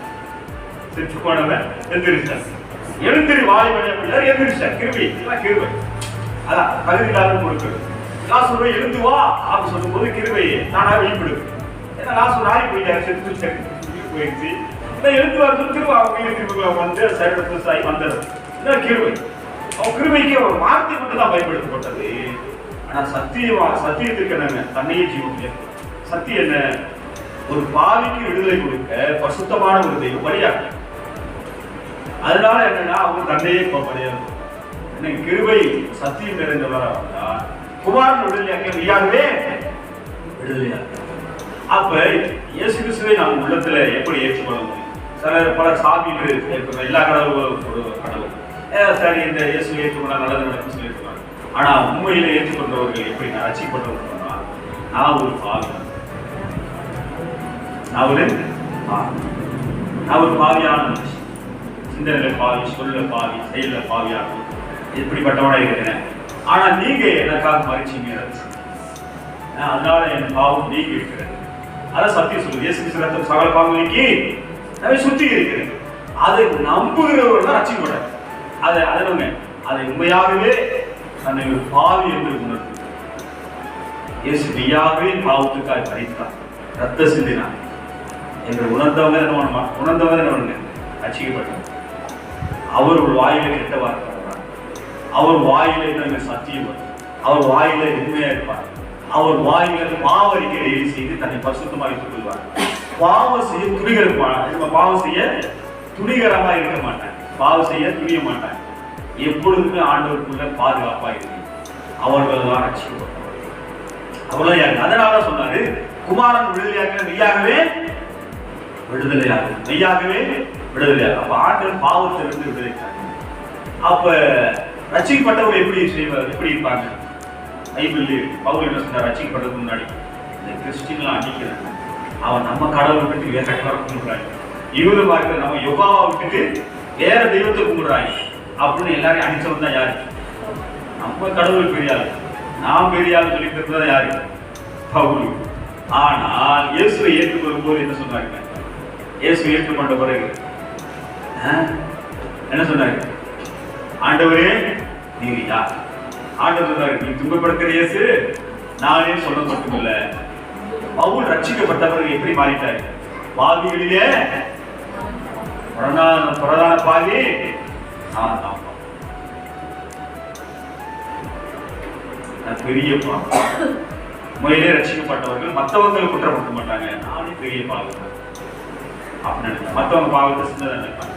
செத்து போனவன் எந்திரிச்சிட்டான். எழுந்திரி வாய்மொழி அப்படின்னா எந்திரிச்சிட்டான். கிருபை அதான் தகுதி இல்லாத கொடுக்குறது. நான் சொல்றேன் எழுந்து வா அப்படின்னு சொல்லும் போது கிருபையை நானா வெளிப்படுது. ஏன்னா நான் சொல்ற ஆகி போயிட்டாரு, செத்து போயிடுச்சு. எழுந்து வரது திரும்ப அவங்க திரும்ப வந்து சைடு ஆகி வந்தது. இதான் கிருபை. அவன் கிருபைக்கு ஒரு வார்த்தை மட்டும் தான் பயன்படுத்தப்பட்டது. ஆனா சத்தியத்திற்கு என்ன? தன்னையே ஜீவன். சத்தியம் என்ன? ஒரு பாவிக்கு விடுதலை கொடுக்க பரிசுத்தமான ஒரு தெய்வம் பலியாக. அதனால என்னன்னா அவங்க தன்னையே பலியாக. கிருபை சத்தியம் நிறைந்தவரா வந்தா குமாரன் விடுதலையாக்க மெய்யாகவே விடுதலையாக. அப்ப இயேசு கிறிஸ்துவை நாம் உள்ளத்துல எப்படி ஏற்றுக்கொள்ள முடியும்? பல சாமிகள் எல்லா கடவுளும் கடவுள் சரி இந்த இயேசு ஏற்றுக்கொண்டா நல்லது நடக்கும் சொல்லியிருக்காங்க. ஆனா உண்மையில ஏற்றுக்கொண்டவர்கள் எப்படி ரட்சிக்கப்பட்டவர்கள்னா நான் ஒரு பாவி, நான் ஒரு பாவியான மனுஷன். சிந்தனையில பாவி, சொல்ல பாவி, செயல பாவியாக இப்படிப்பட்டவனா இருக்கிறேன். ஆனா நீங்க எனக்காக மறிச்சீங்க, அதனால என் பாவம் நீங்க இருக்கிறேன். அதான் சத்தியம் சொல்லுது. இயேசு கிறிஸ்து சகல பாவங்களுக்கு நம்ம சுத்தி இருக்கிறேன். அதை நம்புகிறவர்கள் தான் ரட்சிக்கப்படாது. அதை உண்மையாகவே தன்னை ஒரு பாவி என்று உணர்ந்து இயேசு மெய்யாகவே பாவத்துக்காக மரித்தார், ரத்த சிந்தினார் என்று உணர்ந்தவங்க ரட்சிக்கப்பட்டார். அவர் ஒரு வாயில கெட்ட வார்த்தை, அவர் வாயில என்ன சத்தியம், அவர் வாயில உண்மையா இருப்பார், அவர் வாயில பாவரிக்கை செய்து தன்னை பரிசுத்தமாக வைத்துக் கொள்வார். பாவம் செய்ய துணிகரமா இருக்க மாட்டாங்க, பாவம் செய்ய துணிய மாட்டாங்க. எப்பொழுதுமே ஆண்டவருக்குள்ள பாதுகாப்பா இருக்கு. அவர்கள் தான் ரட்சிக்கப்பட்டவர்கள். அவ்வளவு. அதனால சொன்னாரு குமாரன் விடுதலையாக்க மெய்யாகவே விடுதலையாக. அப்ப ஆண்டவர் பாவத்திலிருந்து விடுதலைக்காங்க. அப்ப ரட்சிக்கப்பட்டவர்கள் எப்படி இருப்பாங்க? பைபிள் பவுல் என்ன சொன்னார்? ரட்சிக்கப்பட்டதுக்கு முன்னாடி இந்த கிறிஸ்டின்லாம் அடிக்கிறாங்க. அவன் நம்ம கடவுளை விட்டு வேற கடவுளை கும்பிடுறாங்க, இவரு பார்க்க நம்ம யோகாவை விட்டுட்டு வேற தெய்வத்தை கும்பிடுறாங்க அப்படின்னு எல்லாரையும் அடிச்சவன் தான் யாரு? நம்ம கடவுள் பெரியாள், நாம் பெரியாள் சொல்லிட்டு இருந்தது யாரு? பவுல். ஆனால் இயேசுவை ஏற்றுக்கொள்ளும் போது என்ன சொன்னாங்க? இயேசு ஏற்றுக்கொண்ட பிறகு என்ன சொன்னாங்க? ஆண்டவரே நீங்க யார்? ஆண்டவர் சொன்னாரு, நீ துன்பப்படுத்துற இயேசு நானே சொல்ல மட்டுமில்ல. பவுல் ரட்சிக்கப்பட்ட பிறகு எப்படி மாறிட்டாரு? பாவிகளிலே பிரதான பாவி நான் தான். பெரிய பாவம். உண்மையிலே ரட்சிக்கப்பட்டவர்கள் மற்றவங்களை குற்றப்படுத்த மாட்டாங்க. நானே பெரிய பாவம் அப்படின்னு நினைச்சேன். மற்றவங்க பாவத்தை சின்னதை நினைப்பாங்க.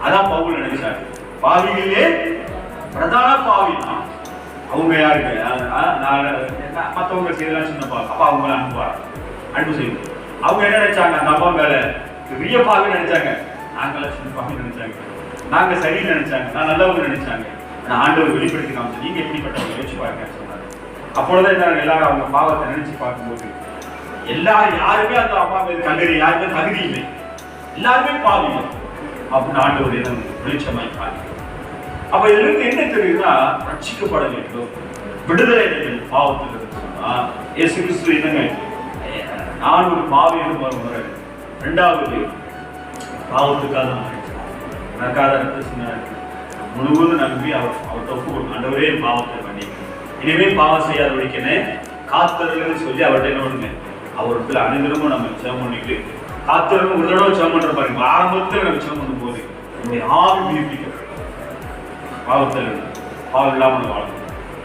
அதான் பவுல் நினைச்சாரு. பாவிகளிலே பிரதான பாவி தான். அவங்க யாருக்கு? மற்றவங்க செய்யலாம் சின்ன பாவம். அப்ப அவங்க அன்பு செய்யும். அவங்க என்ன நினைச்சாங்க? அந்த அப்பா மேல பெரிய பாவி நினைச்சாங்க. நாங்களாம் சின்ன பாவி நினைச்சாங்க. நாங்க சரின்னு நினைச்சாங்க. நான் நல்லவங்க நினைச்சாங்க. நான் ஆண்டவர் வெளிப்படுத்தி காமிச்சு நீங்க எப்படிப்பட்டவங்க யோசிச்சு பாருங்க சொன்னாரு. அப்பொழுது என்ன எல்லாரும் அவங்க பாவத்தை நினைச்சு பார்க்கும்போது யாருமே அந்த அப்பா மீது கண்டறி யாருமே தகுதி இல்லை, எல்லாருமே பாவி அப்படின்னு ஆண்டவர் என்ன வெளிச்சமாய் பாருங்க. அப்ப இதுல இருந்து என்ன தெரியுதுன்னா, ரட்சிக்கப்பட வேண்டும், விடுதலை பாவத்தில் சொன்னா இயேசு கிறிஸ்து என்னங்க, நான் ஒரு பாவி என்று வருவாரு. இரண்டாவது பாவத்துக்காக எனக்காக ரத்த சொன்னார் முழுவதும் நம்பி அவர் தப்பு ஆண்டவரே பாவத்தை பண்ணி இனிமே பாவம் செய்யாத வரைக்கனே காத்தர்கள் சொல்லி அவர்கிட்ட என்ன பண்ணுங்க, அவருக்கு அனைவரும் நம்ம ஜெபம் பண்ணிட்டு காத்தர்கள் ஒரு தடவை ஜெபம் பண்ற பாருங்க. ஆரம்பத்தில் நம்ம ஜெபம் பண்ணும் போது நம்முடைய ஆவி உயிர்ப்பிக்க பாவத்தில் பாவம் இல்லாமல் வாழணும்.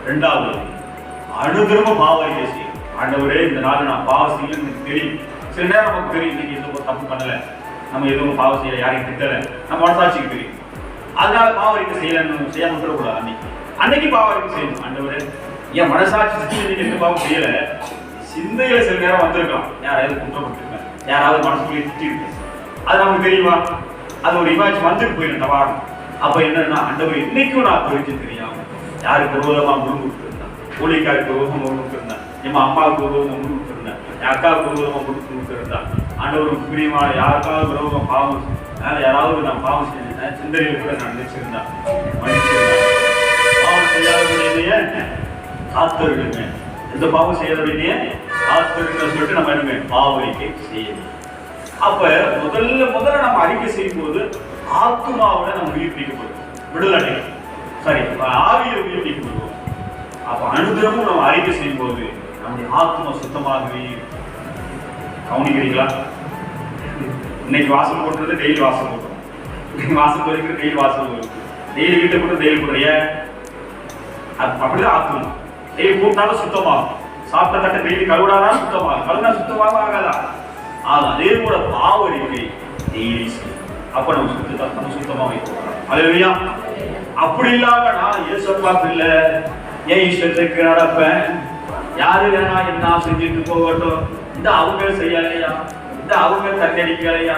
ரெண்டாவது அனுதினமும் பாவ அறிக்கை செய்யும். ஆண்டவரே இந்த நாள் நான் பாவம் செய்யணும்னு எனக்கு தெரியும். சில நேரம் நமக்கு தெரியும் இன்னைக்கு எதுவும் தப்பு பண்ணல, நம்ம எதுவும் பாவம் செய்யல, யாரையும் திட்டல, நம்ம மனசாட்சிக்கு தெரியும். அதனால பாவ அறிக்கை செய்யலன்னு செய்யாம விட்டுறக்கூடாது. அன்னைக்கு பாவ அறிக்கை செய்யணும். ஆண்டவரே என் மனசாட்சி இன்னைக்கு எந்த பாவம் செய்யல, சிந்தையில சில நேரம் வந்திருக்கலாம், யாராவது குற்றப்பட்டிருக்கேன், யாராவது மனசுக்குள்ளே திட்டிருக்கேன், அது நமக்கு தெரியுமா? அது ஒரு இமேஜ் வந்துட்டு போயிடும் தவாடும். அப்ப என்னன்னா, ஆண்டவர் இன்னைக்கும் நான் குறிச்சு தெரியாம யாருக்கு விரோதமா முழுங்கு விட்டுருந்தேன், ஊழிக்காருக்கு விரோதமா முழுங்கு இருந்தேன், என் அம்மாவுக்கு விரோதமா முழுங்கு இருந்தேன், என் அக்காவுக்கு விரோதமா முழுங்கு இருந்தா, ஆண்டவருக்கு பிரியமான யாருக்காவது விரோதமா பாவம் அதனால யாராவது நான் பாவம் செஞ்சுட்டேன், சிந்தனையில் கூட நான் நினைச்சிருந்தேன், மன்னிச்சிருந்தேன். பாவம் செய்யாதவருடைய காத்திருங்க, எந்த பாவம் செய்யாதவருடைய காத்திருக்க சொல்லிட்டு நம்ம என்ன பாவ அறிக்கை செய்யணும். அப்ப முதல்ல நம்ம அறிக்கை செய்யும் போது ஆத்மாவோட நம்ம உயிர்ப்பிக்கப்படும், விடுதலை சரி ஆவியை உயிர்ப்பிக்கப்படுவோம். அப்ப அனுதினமும் நம்ம அறிக்கை செய்யும் போது நம்முடைய ஆத்மா சுத்தமாகவே கவனிக்கிறீங்களா? இன்னைக்கு வாசல் போட்டுறது டெய்லி வாசல் போட்டுரும், வாசல் போயிருக்கிற டெய்லி வாசல் போயிருக்கு, டெய்லி வீட்டை கூட டெய்லி போடுறிய அப்படிதான் ஆத்மா. டெய்லி கூப்பிட்டாலும் சுத்தமாகும், சாப்பிட்ட தட்டை டெய்லி கழுவிடாதான் சுத்தமாகும், கழுவினா சுத்தமாக ஆகாதா? அதே போல பாவ அறிக்கை டெய்லி அப்ப நம்ம சுத்தமா வைக்கிறோம். அல்லேலூயா. அப்படி இல்லாம நான் ஏசப்பா பிள்ளை, ஏன் இஷ்டத்துக்கு நடப்பேன், யாரு வேணா என்ன செஞ்சுட்டு போகட்டும், இந்த அவங்க செய்யலையா, இந்த அவங்க தண்ணடிக்கலையா,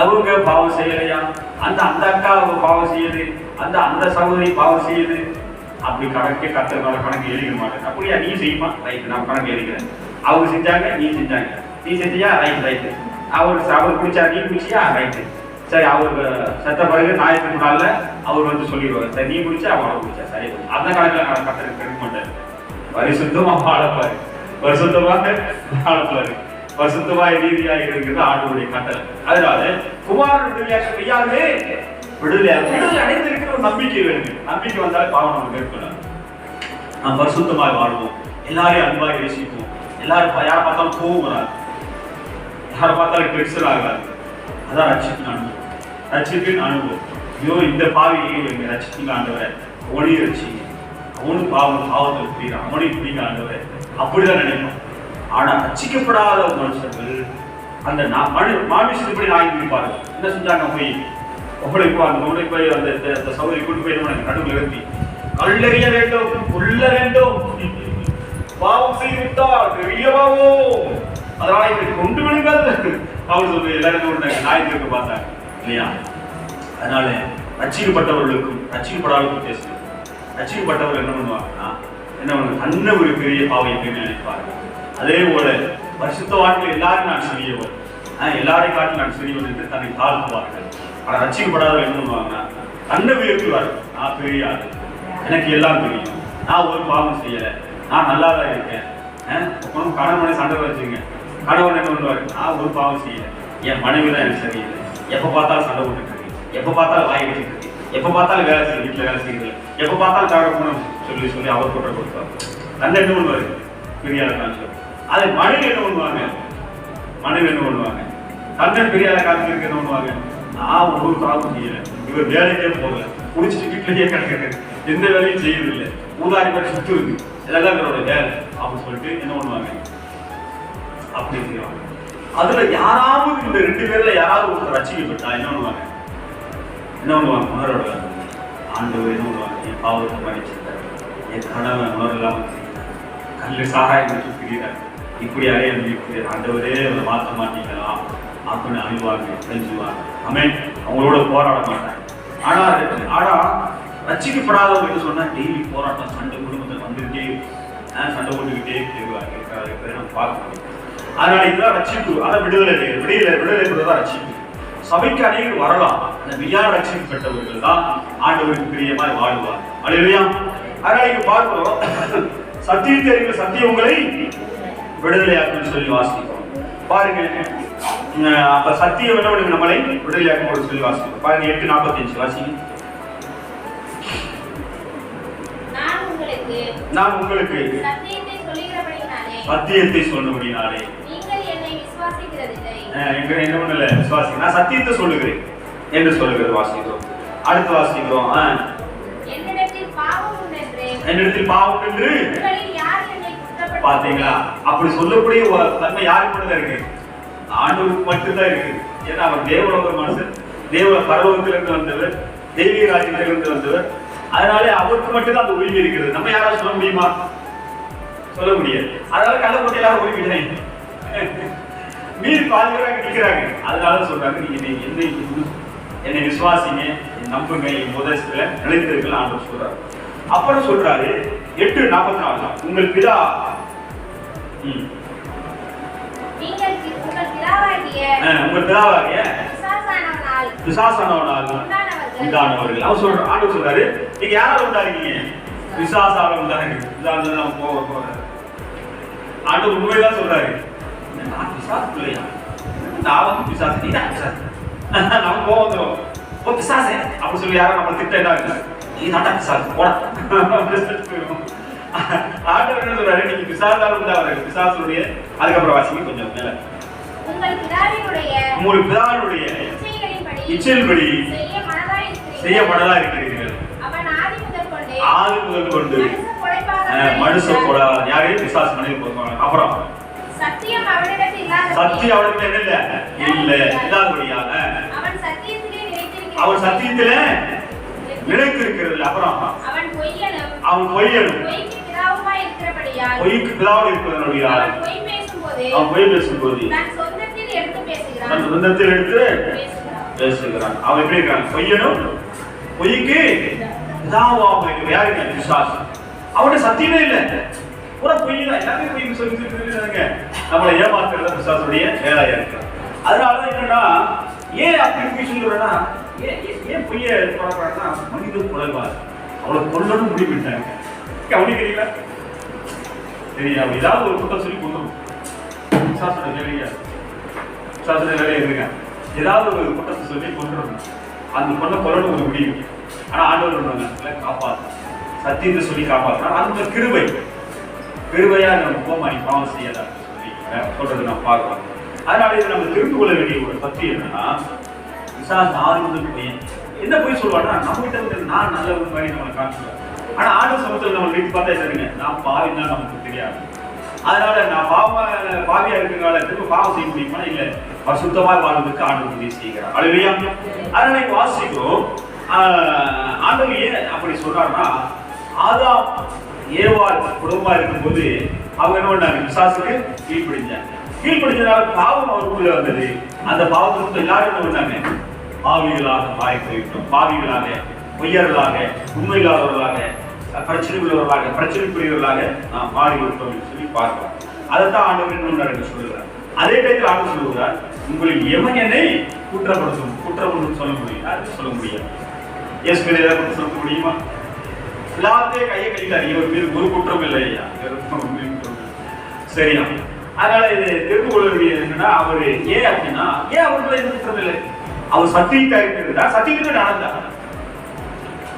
அவங்க பாவம் செய்யலையா, அந்த அக்கா அவங்க பாவம் செய்யுது, அந்த சகோதரி பாவம் செய்யுது, அப்படி கணக்கு கணக்கு எழுதிக்க மாட்டேன். அப்படியா? நீ செய்யுமா? ரைட், நான் கணக்கு எழுதிக்கிறேன். அவங்க செஞ்சாங்க, நீ செஞ்சாங்க, நீ செஞ்சியா? ரைட்டு. அவர் குடிச்சா, நீ குடிச்சியா? ரைட்டு. சரி, அவருக்கு செத்த பிறகு ஞாயிற்று நாள்ல அவர் வந்து சொல்லிடுவார், சரி நீ குடிச்சா அவனை குடிச்சா, சரி அந்த காலத்துல நான் கட்டணம் எடுக்க மாட்டேன். பரிசுத்தமா வாழப்பாரு, பரிசுத்தமாக வாழப்பாரு, பரிசுத்தமாய் நீதியாக இருக்கிறது ஆண்டவருடைய கட்டளை. அதனால குமாரன் விடுதலையாகவே விடுதலை அடைந்திருக்கிற ஒரு நம்பிக்கை வேணும். நம்பிக்கை வந்தாலும் பாவம் நம்ம மேற்கொள்ளலாம். நாம் பரிசுத்தமாய் வாழ்வோம், எல்லாரையும் அன்பாக நேசிப்போம், எல்லாரும் யாரை பார்த்தாலும் கோவம் வராது, யாரை பார்த்தாலும் டென்ஷன் ஆகாது. அதான் ரட்சிப்பின் அனுபவம். ரட்சிப்பின் அனுபவம். ஐயோ இந்த பாவியை ரட்சிப்பின் ஆண்டவரை அவனையும் ரட்சிங்க, அவனும் பாவத்தை புரியுறான், அவனையும் புரியுங்க ஆண்டவரை, அப்படிதான் நினைப்போம். ஆனா ரட்சிக்கப்படாத மனுஷர்கள் அந்த மாமிசத்துப்படி நாய் பிடிப்பார்கள். என்ன செஞ்சாங்க? போய் உங்களை போய் அந்த சௌதரி கூட்டு போய் நடுவில் இறங்கி கல்லறிய வேண்டும், கொல்ல வேண்டும், பாவம் செய்துவிட்டால் பெரிய பாவம், அதனால இப்படி கொண்டு விடுங்கள் அவர் சொல்லி எல்லாரும் நாய் தீர்க்க பார்த்தாங்க இல்லையா? அதனால ரட்சிக்கப்பட்டவர்களுக்கும் ரட்சிக்கப்படாதவர்களுக்கும் பேசுறது. ரட்சிக்கப்பட்டவர்கள் என்ன பண்ணுவாங்கன்னா, என்ன பண்ணுவாங்க? தன்னை ஒரு பெரிய பாவை நினைப்பார்கள். அதே போல பரிசுத்தவான்கள் எல்லாரும் நான் சிறியவர், எல்லாரையும் காட்டி நான் சிறியவர் என்று தன்னை தாழ்த்துவார்கள். ஆனால் ரட்சிக்கப்படாதவர்கள் என்ன பண்ணுவாங்கன்னா, தன்னை உயர்த்துவார்கள். நான் பெரிய ஆள், எனக்கு எல்லாம் தெரியும், நான் ஒரு பாவம் செய்யலை, நான் நல்லா தான் இருக்கேன். கணவனை சண்டை வச்சுங்க, கணவன் என்ன பண்ணுவாரு? நான் ஒரு பாவம் செய்யலை, என் மனைவி தான் எனக்கு சரியில்லை, எப்போ பார்த்தாலும் சண்டை போட்டுட்டு இருக்கு, எப்போ பார்த்தாலும் வாய் வச்சுட்டு இருக்கு, எப்போ பார்த்தாலும் வேலை செய்யுது, வீட்டில் வேலை செய்யுது, எப்போ பார்த்தாலும் தகவல் சொல்லி அவர் போட்ட கொடுப்பாரு. தன்னை என்ன பண்ணுவாரு? பெரிய ஆள். அதை மனைவி என்ன பண்ணுவாங்க? தன்னை பெரிய ஆளை காமிக்கிறதுக்கு என்ன பண்ணுவாங்க? நான் ஒரு பாவம் செய்யலை, இவர் வேலைக்கே போகல, குடிச்சிட்டு வீட்டிலேயே கிடக்கிறது, எந்த வேலையும் செய்யறதில்லை, ஊதாரி மாதிரி சுற்று இருக்கு, இதெல்லாம் இவரோட வேலை அப்படின்னு சொல்லிட்டு என்ன பண்ணுவாங்க? அப்படி செய்வாங்க. அதுல யாராவது இந்த 2 பேர்ல யாராவது ஒருத்தர் ரட்சிக்கப்பட்டா என்ன பண்ணுவாங்க? உணரோட ஆண்டவர் என்ன பண்ணுவாங்க? என் பாவத்தை மன்னிச்சிருக்காரு, என் கணவன் உணரலாம் கல்லு சாராயம் சுற்றுகிறார், இப்படி அடைய ஆண்டவரே அவரை மாற்ற மாட்டீங்களா அப்படின்னு அழிவாங்க, தெரிஞ்சுவாங்க. ஆமென். அவங்களோட போராட மாட்டாங்க. ஆனா ரட்சிக்கப்படாதவங்க சொன்னா டெய்லி போராட்டம், சண்டை, குடும்பத்தில் வந்துகிட்டே சண்டை போட்டுக்கிட்டே இருக்கிறாங்க, நம்ம பார்க்க முடியும். அதனால இதுதான் ரட்சிப்பு. அதான் விடுதலை ரட்சிப்பு. சபைக்கு அநேகர் வரலாம், அந்த வியாழ ரட்சிக்கப்பட்டவர்கள் தான் ஆண்டவருக்கு பிரியமாய் வாழ்வார். அல்லேலூயா. அதனால இங்க பார்க்கிறோம், சத்தியத்தை அறிகிற சத்தியம் உங்களை விடுதலையாக்கும் சொல்லி வாசிக்கிறோம். பாருங்க, அப்ப சத்தியம் என்ன பண்ணுங்க? நம்மளை விடுதலையாக்கும் சொல்லி வாசிக்கிறோம். பாருங்க 8:45 வாசிங்க. நான் உங்களுக்கு சத்தியத்தை சொன்னபடினாலே என்ன பண்ணல விசுவாசி, நான் சத்தியத்தை சொல்லுகிறேன் என்று சொல்லுகிறது. வாசிக்கிறோம். அடுத்து வாசிக்கிறோம், என்னிடத்தில் பாவம் என்று பாத்தீங்களா? அப்படி சொல்லக்கூடிய தன்மை யாருக்கு மட்டும்தான் இருக்கு? ஆண்டவருக்கு மட்டும்தான் இருக்கு. ஏன்னா அவர் தேவலோக மனுஷன், பரலோகத்தில் இருந்து வந்தவர், தெய்வீக ராஜ்யத்தில் இருந்து வந்தவர். அதனால அவருக்கு மட்டும்தான் அந்த உரிமை இருக்கிறது. நம்ம யாராவது சொல்ல முடியுமா? சொல்ல முடியாது. அதனால கள்ளப்பட்டு எல்லாரும் உரிமைட்டாங்க, மீறி பாதுகாக்க நிற்கிறாங்க. அதனால சொல்றாங்க, நீங்க என்னை விசுவாசிங்க, நம்புங்க, என் முதல்ல நிலைத்திருக்கலாம் ஆண்டவர் சொல்றாரு. அப்புறம் சொல்றாரு 8:44, உங்கள் பிதா பிசாசானவனால் உண்டானவர்கள். அவர் சொல்ற ஆண்டவர் சொல்றாரு, நீங்க யாரால உண்டாஇருக்கீங்க? பிசாசால உண்டானீங்க. பிசாசால நம்ம போறாரு. ஆண்டவர் உண்மைதான் சொல்றாரு. நான் பிசாசு இல்லையா? நான் பிசாசு, நீ தான் பிசாசு. நம்ம போவோம் ஓ பிசாசே அப்படி சொல்லி யாரும் நம்ம திட்டாங்க, நீ தான் பிசாசு போட. ஆண்டவர் என்ன சொல்றாரு, நீங்க பிசாசால உண்டாவீங்க. பிசாசுடைய அதுக்கப்புறம் வாசிங்க கொஞ்சம் மேல. உங்கள் பிதாவினுடைய இச்சையின்படி செய்ய மனதா இருக்கிறீர்கள். ஆதி முதல் கொண்டு மனுஷ கொலை யாரையும் பிசாசு மனைவி போடுவாங்க. அப்புறம் சத்தியம் அவனுக்கு என்ன இல்ல இல்லாதபடியாக அவன் சத்தியத்திலே நிலைத்திருக்கிறது. அப்புறம் அவன் பொய்யனும் பொய்க்கு பிதாவாக இருக்கிறபடியால் அவன் பொய் பேசும்போது தன் சொந்தத்தில் எடுத்து பேசுகிறான். அவன் எப்படி இருக்கான்? பொய்யனும் பொய்க்கு பிதாவாக இருக்கிற யாருக்கு? பிசாசு. அவனுடைய சத்தியமே இல்லை, பூரா பொய் தான். எல்லாமே பொய் சொல்லிங்க. நம்மளை ஏமாத்துறத பிசாசுடைய வேலையா இருக்கு. அதனால என்னன்னா, ஏன் அப்படி பொய் சொல்லுறேன்னா, ஏன் பொய்ய பரப்புறாங்கன்னா, மனித குறைவார் அவளை கொல்லணும் முடிவிட்டாங்க. கவனிக்கிறீங்களா? சரி, அவள் ஏதாவது ஒரு குற்றம் சொல்லி கொண்டு பிசாசோட வேலையா, பிசாசோட வேலையா இருக்குங்க. ஏதாவது ஒரு குற்றத்தை சொல்லி கொண்டுடணும். அந்த கொல்ல கொல்லணும் ஒரு முடிவு. ஆனா ஆண்டவர் காப்பாற்று, சத்தியத்தை சொல்லி காப்பாற்றினா அது கிருபை. கிருபையா நம்ம போமாடி பாவம் செய்யலாம் சொல்லி சொல்றது நம்ம பார்க்கலாம். அதனால இது நம்ம தெரிந்து கொள்ள வேண்டிய ஒரு சத்தியம் என்னன்னா, பிசாசு ஆறு பையன் என்ன போய் சொல்லுவாங்கன்னா, நம்ம கிட்ட வந்து நான் நல்ல மாதிரி நம்மளை காமிச்சுடுவேன். ஆனா ஆண்டு சமூகத்தில் நம்ம வீட்டு பார்த்தா சரிங்க, நான் பாவின்னா நமக்கு தெரியாது. அதனால நான் பாவியா இருக்கிறனால திரும்ப பாவம் செய்ய முடியுமா? இல்ல, சுத்தமாக வாழ்வதற்கு ஆண்டு உதவி செய்கிறார். அழுவையா? அதனால வாசிக்கும் ஆண்டவர் ஏன் அப்படி சொல்றாருன்னா, ஆதாம் ஏவாள் குடும்பமா இருக்கும்போது அவங்க என்ன பண்ணாங்க? பிசாசுக்கு கீழ்ப்படிஞ்சதால பாவம் அவருக்குள்ள வந்தது. அந்த பாவத்துக்கு எல்லாரும் என்ன பண்ணாங்க? பாவிகளாக மாறி போயிட்டோம். பாவிகளாக, பொய்யர்களாக, உண்மை இல்லாதவர்களாக, பிரச்சனை உள்ளவர்களாக, பிரச்சனைக்குரியவர்களாக நாம் மாறி விட்டோம் என்று சொல்லி பார்க்கிறோம். அதைத்தான் ஆண்டவர் என்ன சொல்லுகிறார். அதே டைத்தில் ஆண்டவர் சொல்லுகிறார், உங்களில் எவன் என்னை குற்றப்படுத்தும் சொல்ல முடியும்? யாருக்கு சொல்ல முடியாது? இயேசு மேல ஏதாவது சொல்ல முடியுமா? எல்லாத்தையும் கையை கழித்தார். இவர் மீது ஒரு குற்றம் இல்லை ஐயா. சரியா? அதனால இது தெரிந்து கொள்ள வேண்டியது என்னன்னா, அவரு ஏன் அப்படின்னா, ஏன் அவருக்குள்ள எந்த குற்றம் இல்லை? அவர் சத்தியத்தை அறிந்திருந்தா, சத்தியத்தை நடந்தார்.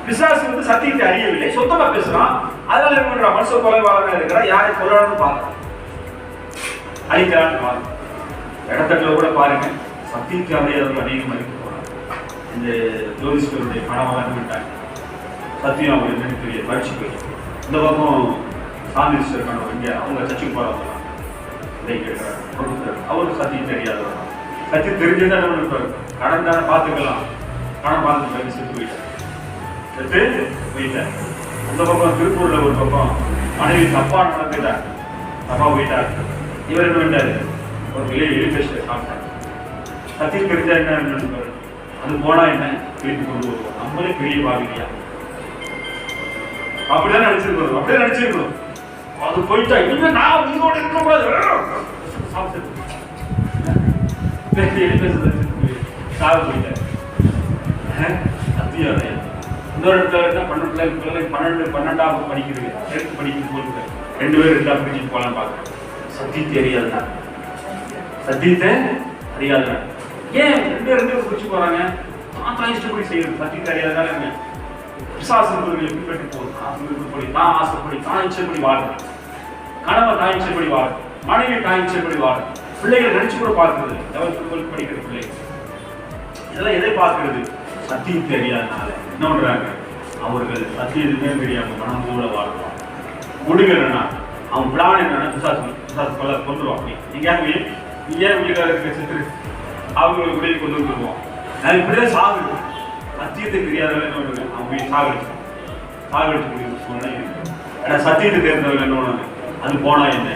பிசாசு வந்து சத்தியத்தை அறியவில்லை, சொந்தமா பேசுறான். அதனால என்ன பண்றான்? மனுஷ கொலைவாளராக இருக்கிறான். யாரை கொல்லணும்னு பார்க்கறான், அழிக்கிறான்னு பாருங்க. இடத்துல கூட பாருங்க, சத்தியத்தை அறியாதவர்கள் அநேகம் அழிக்க போறாங்க. இந்த ஜோதிஸ்வருடைய பணம் விட்டாங்க. சத்தியம் அவங்க என்னன்னு தெரிய பறிச்சு போயிடும். இந்த பக்கம் சாந்தீஸ்வரர் கணவர் இங்கே அவங்க சர்ச்சுக்கு போறவங்க இதை கேட்கிறார். அவருக்கு சத்தியம் தெரியாதவர். சத்தியம் தெரிஞ்சுதான் என்ன பண்ணிருப்பாரு? கடன் தானே பார்த்துக்கலாம், கடன் பார்த்து செத்து போயிட்டார். அந்த பக்கம் திருப்பூர்ல ஒரு பக்கம் மனைவி தப்பா நடந்துட்டார், தப்பா போயிட்டார். இவர் என்ன பண்ணிட்டாரு? ஒரு வெளியே எலிபேஷன் சாப்பிட்டார். சத்தியம் தெரிஞ்சா என்ன அது போனா என்ன வீட்டுக்கு கொண்டு வருவோம். நம்மளே பெரிய பாவிலையா? அப்படிதான் நடிச்சிருக்கணும், அப்படியே நடிச்சிருக்கணும். அது போயிட்டா இல்ல, நான் உங்களோட இருக்கக்கூடாது. இன்னொரு பன்னெண்டாவது படிக்கிறது, எடுத்து படிக்கிறது போட்டு 2 பேரும் 2 படிச்சு போலாம் பார்க்க. சத்தியத்தை அறியாதுதான், சத்தியத்தை அறியாதுதான். ஏன் 2 பேரும் பிடிச்சு போறாங்க? நான் இஷ்டப்படி செய்யறது. சத்தியத்தை அறியாதுதான் பிசாசுகளுக்கு பெற்று போகுது. தான் ஆசைப்படி, தான் இச்சைப்படி வாழும். கணவன் தான் இச்சைப்படி வாழும், மனைவி தான் இச்சைப்படி வாழும். பிள்ளைகள் நினைச்சு கூட பார்க்கிறது. படிக்கிற பிள்ளைகள் இதெல்லாம் எதை பார்க்கிறது? சத்தியம் தெரியாதனால என்ன பண்றாங்க? அவர்கள் சத்தியத்துமே தெரியாம மனம் கூட வாழ்வாங்க. முடிவு என்னன்னா, அவன் பிளான் என்னன்னா, பிசாசு கொண்டுருவான். நீங்க ஏன் வீட்டுக்காரருக்கு செத்து அவங்களுக்கு வெளியே கொண்டு வந்துருவோம். நான் இப்படிதான் சாகுது. சத்தியத்தை தெரியாதவர்கள் என்ன பண்ணுங்க? அவங்க சாகடிச்சு சொன்னா சத்தியத்தை தெரிந்தவர்கள் என்ன பண்ணுவாங்க? அது போனா என்ன,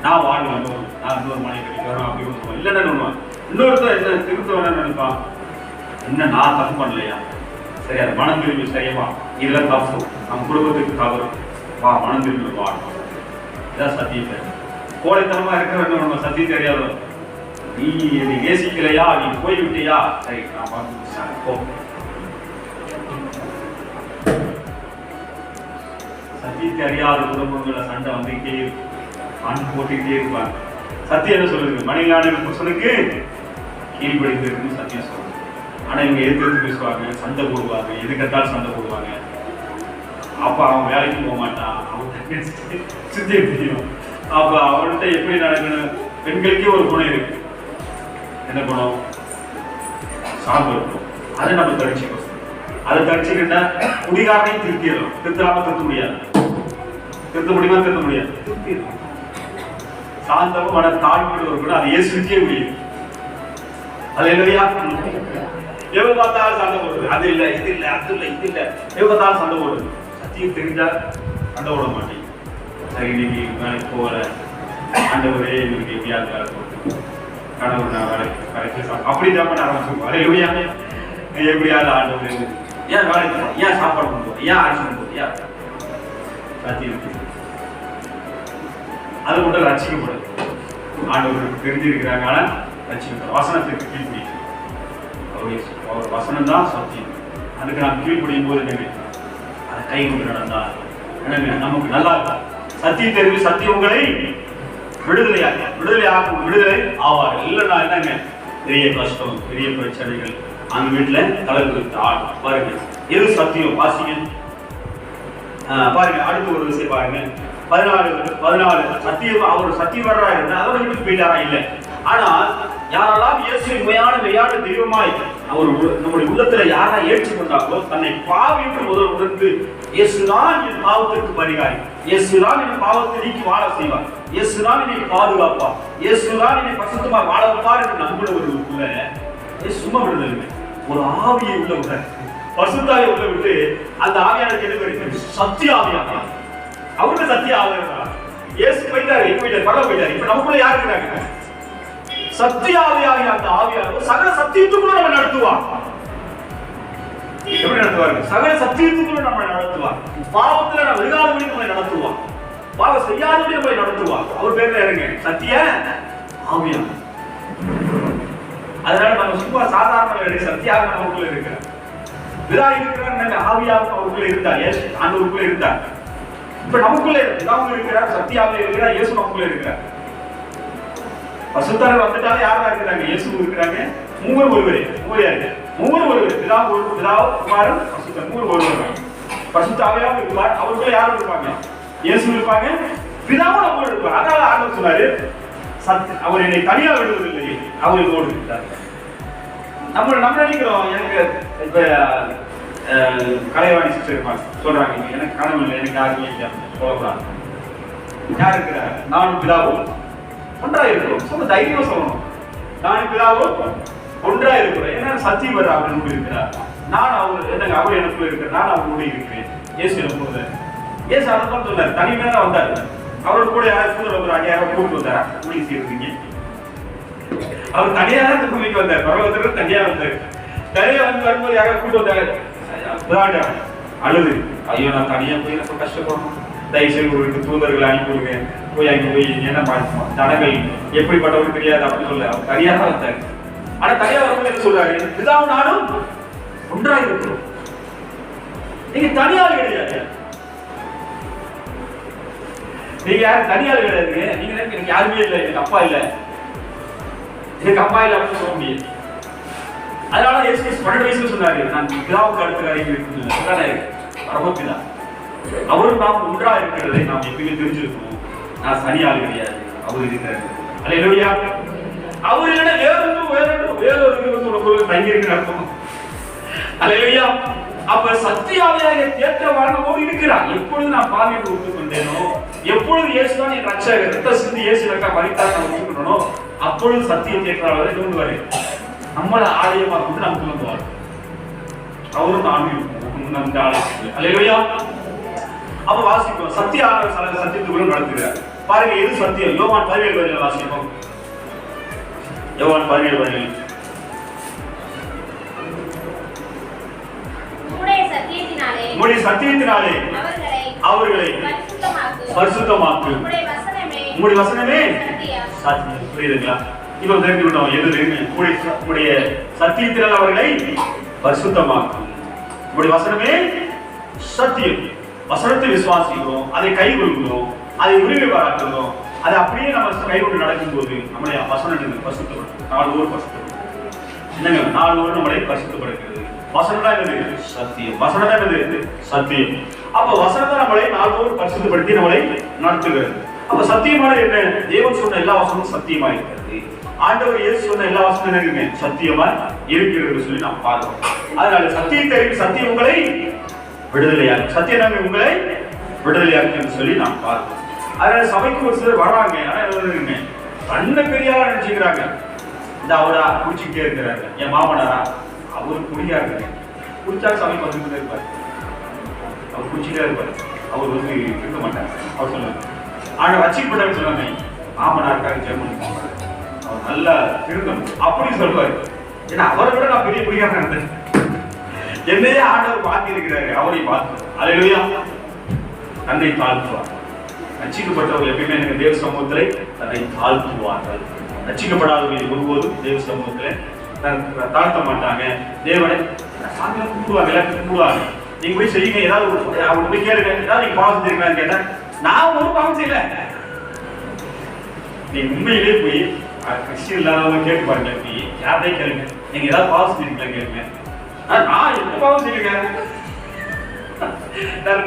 நான் வாழ்வேன், நான் இன்னொரு மனை கிடைக்கிறோம் அப்படின்னு சொல்லுவான். இல்லைன்னா சொல்லுவான். இன்னொருத்தர் என்ன திருத்தவன நினைப்பான், என்ன நான் தப்பு பண்ணலையா? சரி, அது மனம் திரும்பி செய்யவா, இதெல்லாம் தப்பு, நம்ம குடும்பத்துக்கு தவறு, வா மனம் திரும்பி வாழ்வோம். இதான் சத்தியத்தை. கோடைத்தனமா இருக்கிற என்ன பண்ணுவோம்? சத்தியம் தெரியாதவன் நீ என்னை நேசிக்கலையா, நீ போய்விட்டியா, சரி நான் பார்த்து போ. சத்தியத்தை அறியாத குடும்பங்கள சண்டை வந்துகிட்டே இருக்கும், ஆண் போட்டுக்கிட்டே இருப்பாங்க. சத்தியம் என்ன சொல்லுது? மனைவியான புருஷனுக்கு கீழ்படிந்து இருக்குன்னு சத்தியம் சொல்லுது. ஆனா இவங்க எதிர்த்து பேசுவாங்க, சண்டை போடுவாங்க, எதுக்கத்தாலும் சண்டை போடுவாங்க. அப்ப அவன் வேலைக்கு போக மாட்டான், அவன் சுத்தி தெரியும். அப்ப அவன்கிட்ட எப்படி நடக்கணும்? பெண்களுக்கே ஒரு குணம் இருக்கு. என்ன குணம்? சார்பு இருக்கும். அதை நம்ம தரிச்சுக்கணும். அதை தரிச்சுக்கிட்டா குடிகாரனையும் திருத்திடலாம். திருத்தாம திருத்த முடியாது. திருத்த முடியுமா? திருத்த முடியாது. திருத்திடலாம். சாந்தமும் மன தாழ்மையோடு ஒரு குணம், அது இயேசுக்கே முடியும். அது இல்லையா? எவ்வளவு பார்த்தாலும் சண்டை போடுறது, அது இல்லை, இது இல்லை, அது இல்லை, இது இல்லை, எவ்வளவு பார்த்தாலும் சண்டை போடுறது. சத்தியம் தெரிஞ்சா சண்டை போட மாட்டேன். சரி, இன்னைக்கு வேலைக்கு போகல, ஆண்டவரே இன்னைக்கு எப்படியாவது வேலை போட்டு கடவுள் நான் வேலைக்கு அப்படி தான் பண்ண ஆரம்பிச்சிருக்கோம். அதை எப்படியாவது ஆண்டவர் ஏன் வேலைக்கு போகணும், ஏன் சாப்பாடு கொண்டு போகணும், ஏன் அரிசி கொண்டு போகணும், ஏன் சத்தியம் அது மட்டும் ரசிக்கப்படும். ஆண்டவருக்கு தெரிஞ்சிருக்கிறாங்க, ஆனால் ரசிக்கப்படும். வசனத்திற்கு கீழ்படியும். அவர் வசனம் தான் சத்தியம். அதுக்கு நாம் கீழ்படியும் போது என்னங்க, அதை கை கொண்டு நடந்தால் என்னங்க நமக்கு நல்லா இருக்கும். சத்தியம் தெரிஞ்சு சத்தியம் உங்களை விடுதலை ஆவார்கள். இல்லைன்னா என்னங்க பெரிய கஷ்டம், பெரிய பிரச்சனைகள், அந்த வீட்டுல கலந்து பாருங்க. எது சத்தியம் வாசிங்க பாருங்க. அடுத்த ஒரு விஷயம் பாருங்க. 14 சத்தியம். அவர் சத்தியம் வர்றா இருந்தா அதோட வீட்டுக்கு போயிட்டாரா? இல்லை. ஆனால் யாரெல்லாம் இயேசுவை மெய்யான தெய்வமாய் அவர் நம்முடைய உள்ளத்துல யாரா ஏற்றுக்கொண்டாங்களோ, தன்னை பாவி என்று முதல் உணர்ந்து இயேசுதான் என் பாவத்திற்கு பரிகாரி, இயேசுதான் என் பாவத்தை நீக்கி வாழ செய்வார், இயேசுதான் என்னை பாதுகாப்பார், இயேசுதான் என்னை பரிசுத்தமா வாழ வைப்பார் என்று நம்புறவர்களுக்குள்ள சும்மா விடுதலை ஒரு ஆவியை உள்ள விட, பரிசுத்தாவை உள்ள விட்டு அந்த ஆவியானது என்ன வருகிறது? சத்திய ஆவியாக. அவருக்கு சத்திய ஆவியா இயேசு போயிட்டாரு, பரவ போயிட்டாரு. இப்ப நமக்குள்ள யாரு இருக்கிறாங்க? சத்திய ஆவியாகிய அந்த ஆவியானவர் சகல சத்தியத்துக்குள்ள நம்ம நடத்துவார். எப்படி நடத்துவாங்க? சகல சத்தியத்துக்குள்ள நம்ம நடத்துவார். பாவத்துல நம்ம விழுகாதபடி நம்மளை நடத்துவார், பாவம் செய்யாதபடி நம்மளை நடத்துவார். அவர் பேர்ல இருங்க சத்திய ஆவியானவர். அதனால நம்ம சும்மா சாதாரண சத்தியாக நமக்குள்ள இருக்கிறார். விதா இருக்கிறார், ஆவியாக அவருக்குள்ள இருந்தார், ஆண்டவருக்குள்ள இருந்தார். இப்ப நமக்குள்ள பிதாவும் இருக்கிறார், சத்தியாவே இருக்கிறார், இயேசு நமக்குள்ள இருக்கிறார். பசுத்தர் வந்துட்டாலே யாரா இருக்கிறாங்க? இயேசு இருக்கிறாங்க. மூவர் ஒருவரே. மூவர் ஒருவரே. பிதாவும் குமாரன் பசுத்தர், மூவர் ஒருவர். பசுத்தாவியாவும் இருப்பார். அவருக்குள்ள யாரும் இருப்பாங்க? இயேசு இருப்பாங்க, பிதாவும் நம்ம இருப்பார். அதனால ஆண்டவர் சொன்னாரு, அவர் என்னை தனியா விடுவதில்லை, அவர் என்னோடு இருக்கிறார். நம்ம நினைக்கிறோம், எனக்கு இப்ப கலைவாணி சிஸ்டர் இருப்பாங்க, சொல்றாங்க எனக்கு கனவு இல்லை, எனக்கு யாருமே இல்லை சொல்லக்கூடாது. யார் இருக்கிறார்? நானும் பிதாவும் ஒன்றா இருக்கிறோம். சொல்ல தைரியமா சொல்லணும். நானும் பிதாவும் ஒன்றா இருக்கிறோம். என்ன சத்தியம் வர அவர் என்னோடு இருக்கிறார், நான் அவர் என்னங்க அவர் எனக்குள்ள இருக்கிறேன், நான் அவரோடு இருக்கிறேன். இயேசு எனக்குள்ள இயேசு அதான் சொன்னார். தனிமையா தான் வந்தார். அவரோட கூட யாராவது ஒரு 5000 கூப்பிட்டு வந்தாரா? கூலி செய்யறீங்க. அவர் தனியா தான் கூலிக்கு வந்தார். பரவத்தில் தனியா வந்தார். தனியா வந்து வரும்போது யாராவது கூப்பிட்டு வந்தாங்க, அழுது, ஐயோ நான் தனியா போய் ரொம்ப கஷ்டப்படணும், தயவுசெய்து ஒரு தூதர்களை அனுப்பிவிடுங்க, போய் அங்கே போய் என்ன தடங்கள் எப்படிப்பட்டவருக்கு தெரியாது அப்படின்னு சொல்ல அவர் தனியா தான் வந்தார். ஆனா தனியா வரும்போது என்ன சொல்றாரு? பிதாவும் நானும் ஒன்றா இருக்கிறோம். நீங்க தனியால் கிடையாது, நீங்க யாரும் தனியால் கிடையாது. நீங்க எனக்கு யாருமே இல்லை, எனக்கு அப்பா இல்லை, எனக்கு அப்பா இல்லை அப்படின்னு சொல்ல முடியாது. அதனால இயேசு 12 வயசுல சொன்னாரு, நான் பிதாவுக்கு அடுத்த காரியம் இருக்கிறேன். பரமபிதா அவரும் நாம் ஒன்றா இருக்கிறதை நாம் எப்பயுமே தெரிஞ்சிருக்கணும். நான் தனியால் கிடையாது, அவர் இருக்கிறார். அல்லேலூயா. அவர் இல்லைன்னா வேறொரு தங்கி இருக்கிற அர்த்தம். அல்லேலூயா. அப்ப சத்தியாவியாக தேற்ற வாழ்வோடு இருக்கிறார். எப்பொழுது நான் பாவியை ஒத்துக்கொண்டேனோ, எப்பொழுது இயேசுதான் என் ரட்சகர், ரத்த சிந்தி இயேசு எனக்காக மரித்தார் நான் ஒத்துக்கொண்டனோ, அப்பொழுது சத்தியம் தேற்றாளரை கொண்டு வர நம்மளை ஆலயமா கொண்டு நமக்கு வந்துவார். அவரும் ஆன்மீகம் அல்லேலூயா. அப்ப வாசிப்போம். சத்தியத்துக்குள்ள நடத்துகிறார். பாருங்க எது சத்தியம்? யோவான் 17 வாசிப்போம். யோவான் 17 உம்முடைய சத்தியத்தினாலே அவர்களை பரிசுத்தமாக்கு. உம்முடைய வசனமே சத்தியம். புரியுதுங்களா? இப்ப தெரிஞ்சுக்கிட்டோம் எது உங்களுடைய சத்தியத்தினால் அவர்களை பரிசுத்தமாக்கும். உங்களுடைய வசனமே சத்தியம். வசனத்தை விசுவாசிக்கிறோம், அதை கைகொள்கிறோம், அதை உரிமை பாராட்டுகிறோம், அதை அப்படியே நம்ம கைகொண்டு நடக்கும்போது நம்முடைய வசனம் பரிசுத்தப்படும். நாளோடு பரிசுத்தப்படும். என்னங்க, நாளோடு நம்மளை பரிசுத்தப்படுகிறது. வசனம் தான் என்னது? சத்தியம். வசனம் தான் என்னது? சத்தியம். அப்ப வசனம் தான் நம்மளை நாளோடு பரிசுத்தப்படுத்தி நம்மளை நடத்துகிறது. அப்ப சத்தியமான என்ன? தேவன் சொன்ன எல்லா வசனமும் சத்தியமா இருக்கிறது. ஆண்டவர் இயேசு சொன்ன எல்லா வசனமும் என்ன? சத்தியமா இருக்கிறது சொல்லி நாம் பார்க்கிறோம். அதனால சத்தியத்தை சத்தியம் உங்களை விடுதலையாக்கும், சத்தியம் உங்களை விடுதலையாக்கும் சொல்லி நாம் பார்க்கிறோம். அதனால சபைக்கு ஒரு சிலர் வர்றாங்க, ஆனா என்ன கண்ண பெரியாரா நினைச்சுக்கிறாங்க. இந்த அவரா குடிச்சுக்கிட்டே இருக்கிறாரு, என் மாமனாரா அவரு குடியா இருக்காரு, குடிச்சா சபைக்கு வந்துட்டு இருப்பாரு, அவர் குடிச்சுட்டே இருப்பாரு, அவர் வந்து இருக்க மாட்டார். அவர் சொல்லுவாங்க, ஆனா வச்சுக்கப்பட்டாரு சொல்லுவாங்க, மாமனாருக்காக ஜெர்மன் அவர் நல்லா திருந்தணும் அப்படின்னு சொல்லுவாரு. ஏன்னா அவரை விட நான் பெரிய குடியாக இருந்தேன். என்னையே ஆண்டவர் பார்த்து இருக்கிறாரு, அவரை பார்த்து அல்லேலூயா தன்னை தாழ்த்துவார். ரட்சிக்கப்பட்டவர்கள் எப்பயுமே எனக்கு தேவ சமூகத்திலே தன்னை தாழ்த்துவார்கள். ரட்சிக்கப்படாதவர்கள் ஒருபோதும் தேவ சமூகத்திலே தாழ்த்த மாட்டாங்க. தேவனை சாமியை கும்பிடுவாங்க, எல்லாத்தையும் கும்பிடுவாங்க. நீங்க போய் செய்யுங்க, ஏதாவது அவங்க போய் கேளுங்க, ஏதாவது நீங்க பாவம் செஞ்சிருக்கீங்களான்னு கேட்டா நான் ஒரு பாவம் செய்யல. நீங்க உண்மையிலே போய் கிறிஸ்டியன் இல்லாதவங்க கேட்டு பாருங்க, யாரையும் கேளுங்க, நீங்க ஏதாவது பாவம் செஞ்சிருக்கீங்களா கேளுங்க. நான் எந்த பாவம் செய்யுங்க, நான்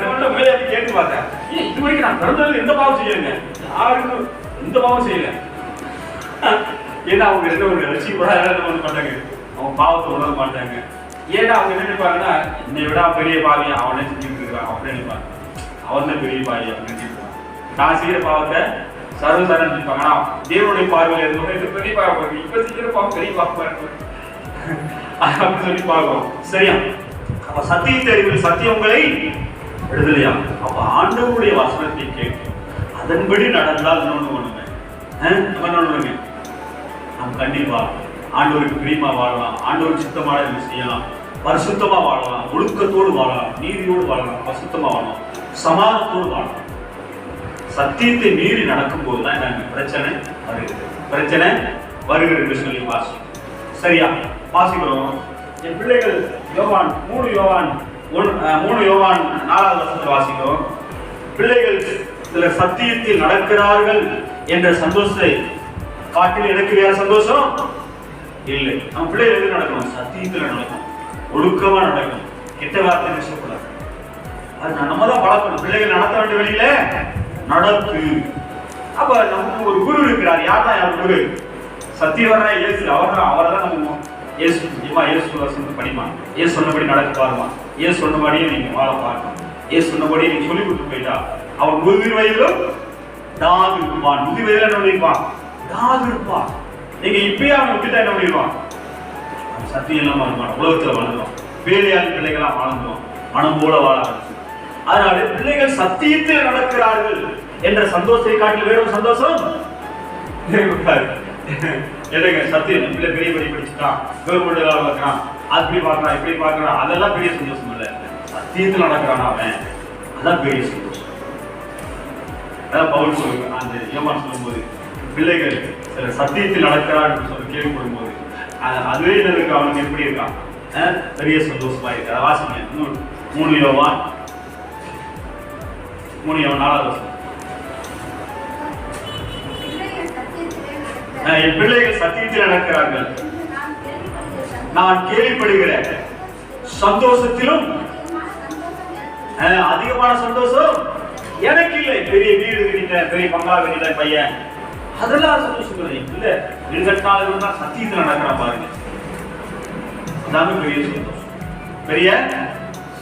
கேட்டு பார்த்தேன். இது வரைக்கும் நான் பிறந்ததுல எந்த பாவம் செய்யலைங்க, யாருக்கும் எந்த பாவம் செய்யல. ஏன்னா அவங்க என்ன ஒரு ரசிக்கப்படாத பண்ண மாட்டாங்க, அவங்க பாவத்தை உணர மாட்டாங்க. ஏன்னா அவங்க என்ன நினைப்பாங்கன்னா, என்னை விட பெரிய பாவி அவனே செஞ்சுட்டு இருக்கான் அப்படின்னு நினைப்பாங்க. அவன் தான் பெரிய பாவி அப்படின்னு நினைப்பாங்க. நான் செய்யற பாவத்தை சர்வசாரம் நினைப்பாங்க. ஆனா தேவனுடைய பார்வையில் இருந்தவங்க இது பெரிய பாவம், இப்ப செய்யற பாவம் பெரிய பாவம் அப்படின்னு சொல்லி பார்க்கிறோம். சரியா? அப்ப சத்தியத்தை அறிவில் சத்தியம் உங்களை விடுதலையா. அப்ப ஆண்டவருடைய வசனத்தை கேட்கும், அதன்படி நடந்தால் இன்னொன்று பண்ணுங்க, நம்ம கண்டிப்பா ஆண்டவருக்கு பிரியமா வாழலாம், ஆண்டவருக்கு சித்தமான செய்யலாம், பரிசுத்தமா வாழலாம், ஒழுக்கத்தோடு வாழலாம், நீதியோடு வாழலாம், பரிசுத்தமா வாழலாம், சமாதானத்தோடு வாழலாம். சத்தியத்தை மீறி நடக்கும் போதுதான் நாங்க பிரச்சனை வருகிறது சொல்லி வாசிக்கிறோம். சரியா? வாசிக்கிறோம். என் பிள்ளைகள் யோவான் 3 யோவான் 4வது வசனத்தை வாசிக்கிறோம். பிள்ளைகள் சில சத்தியத்தில் நடக்கிறார்கள் என்ற சந்தோஷத்தை காட்டில் எனக்கு வேற சந்தோஷம் இல்லை. நம்ம பிள்ளைகள் எது நடக்கணும்? சத்தியத்தில் நடக்கணும், ஒழுக்கமா நடக்கணும், கெட்ட வார்த்தை பேசக்கூடாது. அது நம்ம தான் பழக்கணும். பிள்ளைகள் நடத்த வேண்டிய வழியில நடக்கு. அப்ப நமக்கு ஒரு குரு இருக்கிறார். யார்தான் யார் குரு? சத்தியவரா இயேசு. அவரை தான் நம்ம இயேசு படிமா, இயேசு சொன்னபடி நடக்க பாருமா, இயேசு சொன்னபடியே நீங்க வாழ பாருங்க, இயேசு சொன்னபடியே நீங்க சொல்லி கொடுத்து போயிட்டா அவன் 100 வயதிலும் டாது இருப்பான். 100 வயதுல என்ன பண்ணிருப்பான்? டாது இருப்பான். நீங்க இப்பயே அவன் விட்டுட்டா என்ன பண்ணிருவான்? சத்தியம் இல்லாம இருப்பான். உலகத்துல வாழ்ந்துடும், வேலையாளி பிள்ளைகளா வாழ்ந்துடும், மனம் போல வாழ. அதனால பிள்ளைகள் சத்தியத்தில் நடக்கிறார்கள் என்ற சந்தோஷத்தை காட்டில் வேற ஒரு சந்தோஷம் என்னங்க? சத்தியம் பிள்ளை பெரிய படி படிச்சுட்டான், கவர்மெண்ட் வேலை பார்க்கறான், அப்படி பார்க்கறான், இப்படி பார்க்கறான், அதெல்லாம் பெரிய சந்தோஷம் இல்லை. சத்தியத்தில் நடக்கிறான் அவன், அதான் பெரிய சந்தோஷம். அதான் பவுல் சொல்லுங்க, அந்த யோவான் சொல்லும்போது பிள்ளைகள் சில சத்தியத்தில் நடக்கிறான் என்று சொல்லி கேள்விப்படும் போது அதுவே இருக்கு, அவனுக்கு எப்படி இருக்கான்? பெரிய சந்தோஷமா இருக்கு. அதை வாசிங்க. 3 யோவான் 4வது வசனம். என் பிள்ளைகள் சத்தியத்தில் நடக்கிறார்கள், நான் கேள்விப்படுகிற சந்தோஷத்திலும் அதிகமான சந்தோஷம் எனக்கு இல்லை. பெரிய வீடு கட்டிட்டேன், பெரிய பங்களா கட்டிட்டேன் பையன், அதெல்லாம் சந்தோஷம் இல்ல. வீடுகட்டால இருந்தா சத்தியத்தில் நடக்கிறான் பாருங்க, அதாங்க பெரிய சந்தோஷம். பெரிய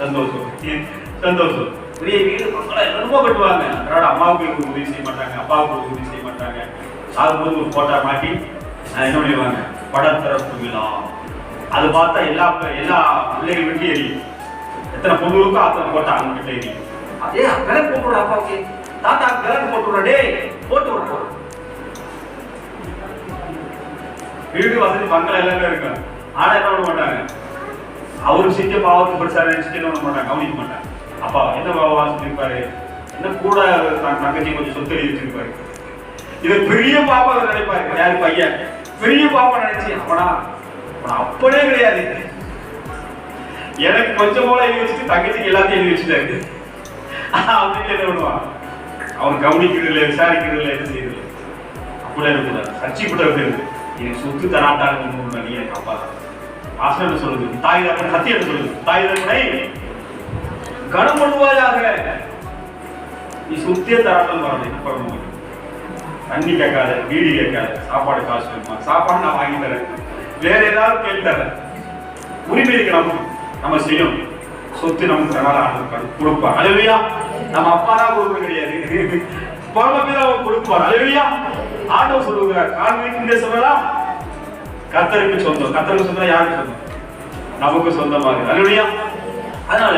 சந்தோஷம். பெரிய வீடு பங்களா என்னமோ கட்டுவாங்க, அதனால அம்மாவுக்கு உதவி செய்ய மாட்டாங்க, அப்பாவுக்கு உதவி செய்ய மாட்டாங்க. சாகும்போது ஒரு போட்டா மாட்டி என்ன பண்ணிடுவாங்க? படம் திறப்பு விழா. அது பார்த்தா எல்லா பிள்ளைகள் வீட்டு எரியும். எத்தனை பொண்ணு இருக்கோ அத்தனை போட்டா அவங்க கிட்ட எரியும். அதே விளக்கு போட்டு விட, அப்பாவுக்கு தாத்தா விளக்கு போட்டு விட, டே போட்டு விட. வீடு வசதி பங்களா எல்லாமே இருக்கு, ஆனா என்ன பண்ண மாட்டாங்க? அவருக்கு செஞ்ச பாவத்துக்கு பெருசா நினைச்சுட்டு என்ன பண்ண மாட்டாங்க, கவனிக்க மாட்டாங்க. அப்பா என்ன பாவம் செஞ்சிருப்பாரு, என்ன கூட தங்கச்சி கொஞ்சம் சொத்து எழுதி வச்சிருப்பாரு, இது பெரிய பாப்பா நினைப்பாரு. யாரு? பையன். பெரிய பாப்பா நினைச்சு அவனா அப்பனே கிடையாது. எனக்கு கொஞ்சம் போல எழுதி வச்சுட்டு தங்கச்சிக்கு எல்லாத்தையும் எழுதி வச்சுட்டாரு அப்படின்னு என்ன பண்ணுவான், அவன் கவனிக்கிறது இல்லை, விசாரிக்கிறது இல்லை, எது செய்யறது இல்லை. அப்படியே இருக்கக்கூடாது. சர்ச்சைப்பட்டது எனக்கு சொத்து தராட்டாங்க நீ எனக்கு அப்பா தான். ஆசிரியர் சொல்லுது, தாய் தகப்பன் சத்தியம் சொல்லுது, தாய் தகப்பனை கனம் பண்ணுவாயாக, நீ சொத்தே தராட்டம் வரணும். என்ன பண்ணணும், தண்ணி கேட்காத, வீடு கேட்காத, சாப்பாடு காசு வேணுமா, சாப்பாடு நான் வாங்கி தரேன், வேற ஏதாவது கேட்டு தரேன், உரிமை இருக்கு நமக்கு, நம்ம செய்யணும். சொத்து நமக்கு கொடுப்பார். அல்லேலூயா. நம்ம அப்பா தான் கொடுக்க கிடையாது, பரமபிதாவை கொடுப்பார். அல்லேலூயா. ஆண்டவர் சொல்லுகிறார், காண்பிக்கின்ற சொல்லலாம் கர்த்தருக்கு சொந்தம். கர்த்தருக்கு சொந்தம் யாருக்கு சொந்தம்? நமக்கு சொந்தமாக. அல்லேலூயா. அதனால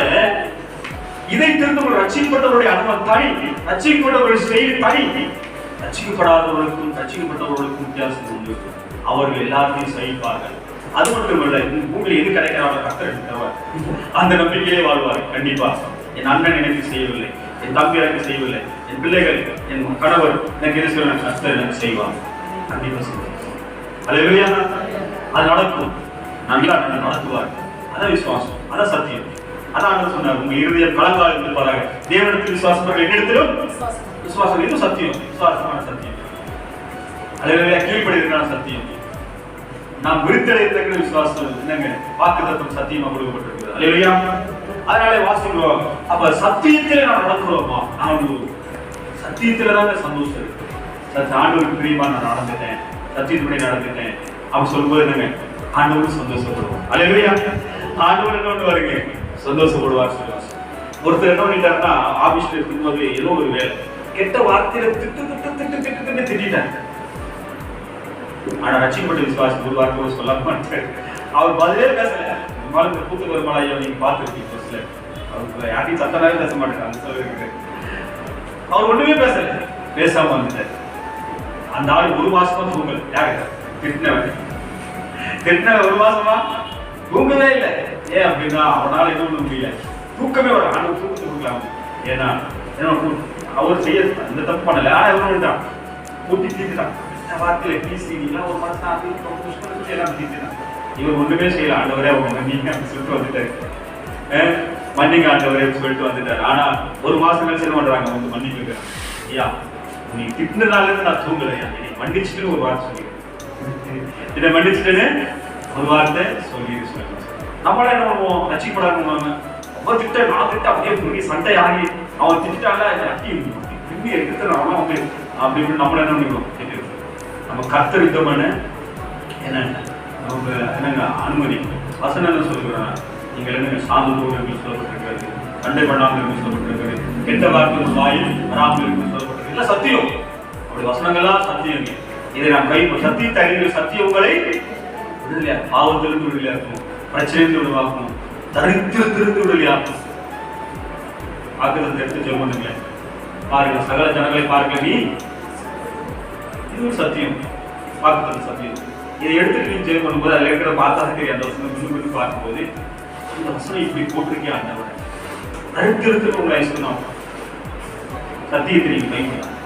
இதை தெரிந்து ரட்சிக்கப்பட்டவருடைய அனுபவம் தனி, ரட்சிக்கப்பட்டவருடைய செயல் தனி. ரட்சிக்கப்படாதவர்களுக்கும் ரட்சிக்கப்பட்டவர்களுக்கும் வித்தியாசம் உண்டு. அவர்கள் எல்லாத்தையும் சகிப்பார்கள். அது மட்டுமல்ல, பூமியில் எது கிடைக்கிறாரோ கர்த்தர் தருவார். அந்த நம்பிக்கையிலே வாழ்வார். கண்டிப்பா என் அண்ணன் எனக்கு செய்யவில்லை, என் தம்பி எனக்கு செய்யவில்லை, என் பிள்ளைகள், என் கணவர் எனக்கு எது செய்ய, கர்த்தர் எனக்கு செய்வார். கண்டிப்பா செய்வார். அல்லேலூயா. அது நடக்கும். நல்லா நடத்துவார். அதான் விசுவாசம், அதான் சத்தியம். அதான் சொன்னார், உங்க இருதயம் கலங்காது பாருங்க. தேவனிடத்தில் விசுவாசம், என்னிடத்திலும் விசுவாசம். இது சத்தியம், விசுவாசமான சத்தியம். அல்லேலூயா. கீழ்ப்படிவதற்கான சத்தியம். நாம் விருத்தடையத்தக்க விசுவாசம் என்னங்க, வாக்குத்தத்தம் சத்தியமா கொடுக்கப்பட்டிருக்கிறது. அல்லேலூயா. அதனால வாசிக்கிறோம். அப்ப சத்தியத்திலே நாம் நடக்கிறோமா, நாம் சத்தியத்தில தான் சந்தோஷம் இருக்கு. ஆண்டவருக்கு பிரியமா நான் நடந்துட்டேன், சத்தியத்துப்படி நடந்துட்டேன் அப்படி சொல்லும்போது என்னங்க, ஆண்டவருக்கு சந்தோஷப்படுவோம். அல்லேலூயா. ஆண்டவர் என்ன பண்ணுவாருங்க, சந்தோஷப்படுவார். ஒருத்தர் என்ன பண்ணிட்டாருன்னா, ஆபீஸ்ல இருக்கும்போது ஏதோ ஒரு வேலை, கெட்ட வார்த்தையில திட்டு திட்டாங்க. ஆனா ரட்சிக்கப்பட்ட விசுவாசி ஒரு வார்த்தை கூட சொல்ல மாட்டாரு. அவர் பதிலே பேசல. கூத்து வருமானா நீங்க பார்த்துருக்கீங்க, அவருக்கு யாரையும் சத்தனாவே பேச மாட்டாங்க. சொல்லிருக்கு அவர் ஒண்ணுமே பேசல, பேசாம வந்துட்டாரு. அந்த ஆள் ஒரு மாசமா தூங்கல. யாரு திட்டினவன் ஒரு மாசமா தூங்கவே இல்லை. ஏன் அப்படின்னா அவனால என்ன பண்ண முடியல, தூக்கமே வர. ஆண்டு தூக்கத்தை கொடுக்கலாம். ஏன்னா அவர் செய்ய அந்த தப்பு பண்ணல. ஆனா எவ்வளவு பண்ணிட்டான், கூட்டி தீர்த்துட்டான். வார்த்தையில பிசிடிலாம் ஒரு மாசம் அது எல்லாம் தீர்த்துட்டான். இவர் ஒண்ணுமே செய்யல. ஆண்டவரே அவங்க மன்னிங்க சொல்லிட்டு வந்துட்டாரு. மன்னிங்க ஆண்டவரே சொல்லிட்டு வந்துட்டாரு. ஆனா ஒரு மாசம் கழிச்சு என்ன பண்றாங்க, வந்து மன்னிப்பு. ஐயா நீ திட்டினதால நான் தூங்கலையா, நீ மன்னிச்சுட்டு ஒரு வார்த்தை சொல்லி, இதை மன்னிச்சுட்டுன்னு ஒரு வார்த்தை சொல்லி நம்மள என்ன பண்ணுவோம், ரட்சிக்கப்படாதவங்க ரொம்ப திட்ட, நான் திட்ட அப்படியே பெரிய சண்டை ஆகி அவன் திட்டால திரும்பி எடுத்துறான் அப்படி நம்மள என்ன பண்ணிடுவோம். நம்ம கர்த்தர் யுத்தமான என்ன நமக்கு என்னங்க அனுமதி வசனம் என்ன சொல்லுகிறாங்க, நீங்கள் என்னங்க சாந்தத்தோடு என்று சொல்லப்பட்டிருக்கிறது, சண்டை பண்ணாமல் என்று சொல்லப்பட்டிருக்கிறது, கெட்ட வார்த்தை வாயில் வராமல் என்று சொல்லப்பட்டிருக்கு. இல்லை சத்தியம், அப்படி வசனங்கள்லாம் சத்தியம். இதை நாம் கை சத்தியத்தை அறிந்த சத்தியங்களை விடுதலையா, பாவத்திலிருந்து விடுதலையாக்கும், பிரச்சனையிலிருந்து விடுவாக்கும், தரித்திரத்திலிருந்து விடுதலையாக்கும். ஆக்கிரத்தை எடுத்து சொல்ல பண்ணுங்களேன். பாருங்க, சகல ஜனங்களை பார்க்க நீ, இது சத்தியம், வாக்குத்தத்தம் சத்தியம். இதை எடுத்துட்டு நீ ஜெயம் பண்ணும்போது அதில் இருக்கிற பார்த்தா தெரியும். அந்த வசனம் பார்க்கும்போது இந்த வசனம் இப்படி போட்டிருக்கே, ஆண்டவரை தரித்திரத்துக்கு உங்களை சொன்னோம், சத்தியத்தை நீங்க கைவிடலாம்.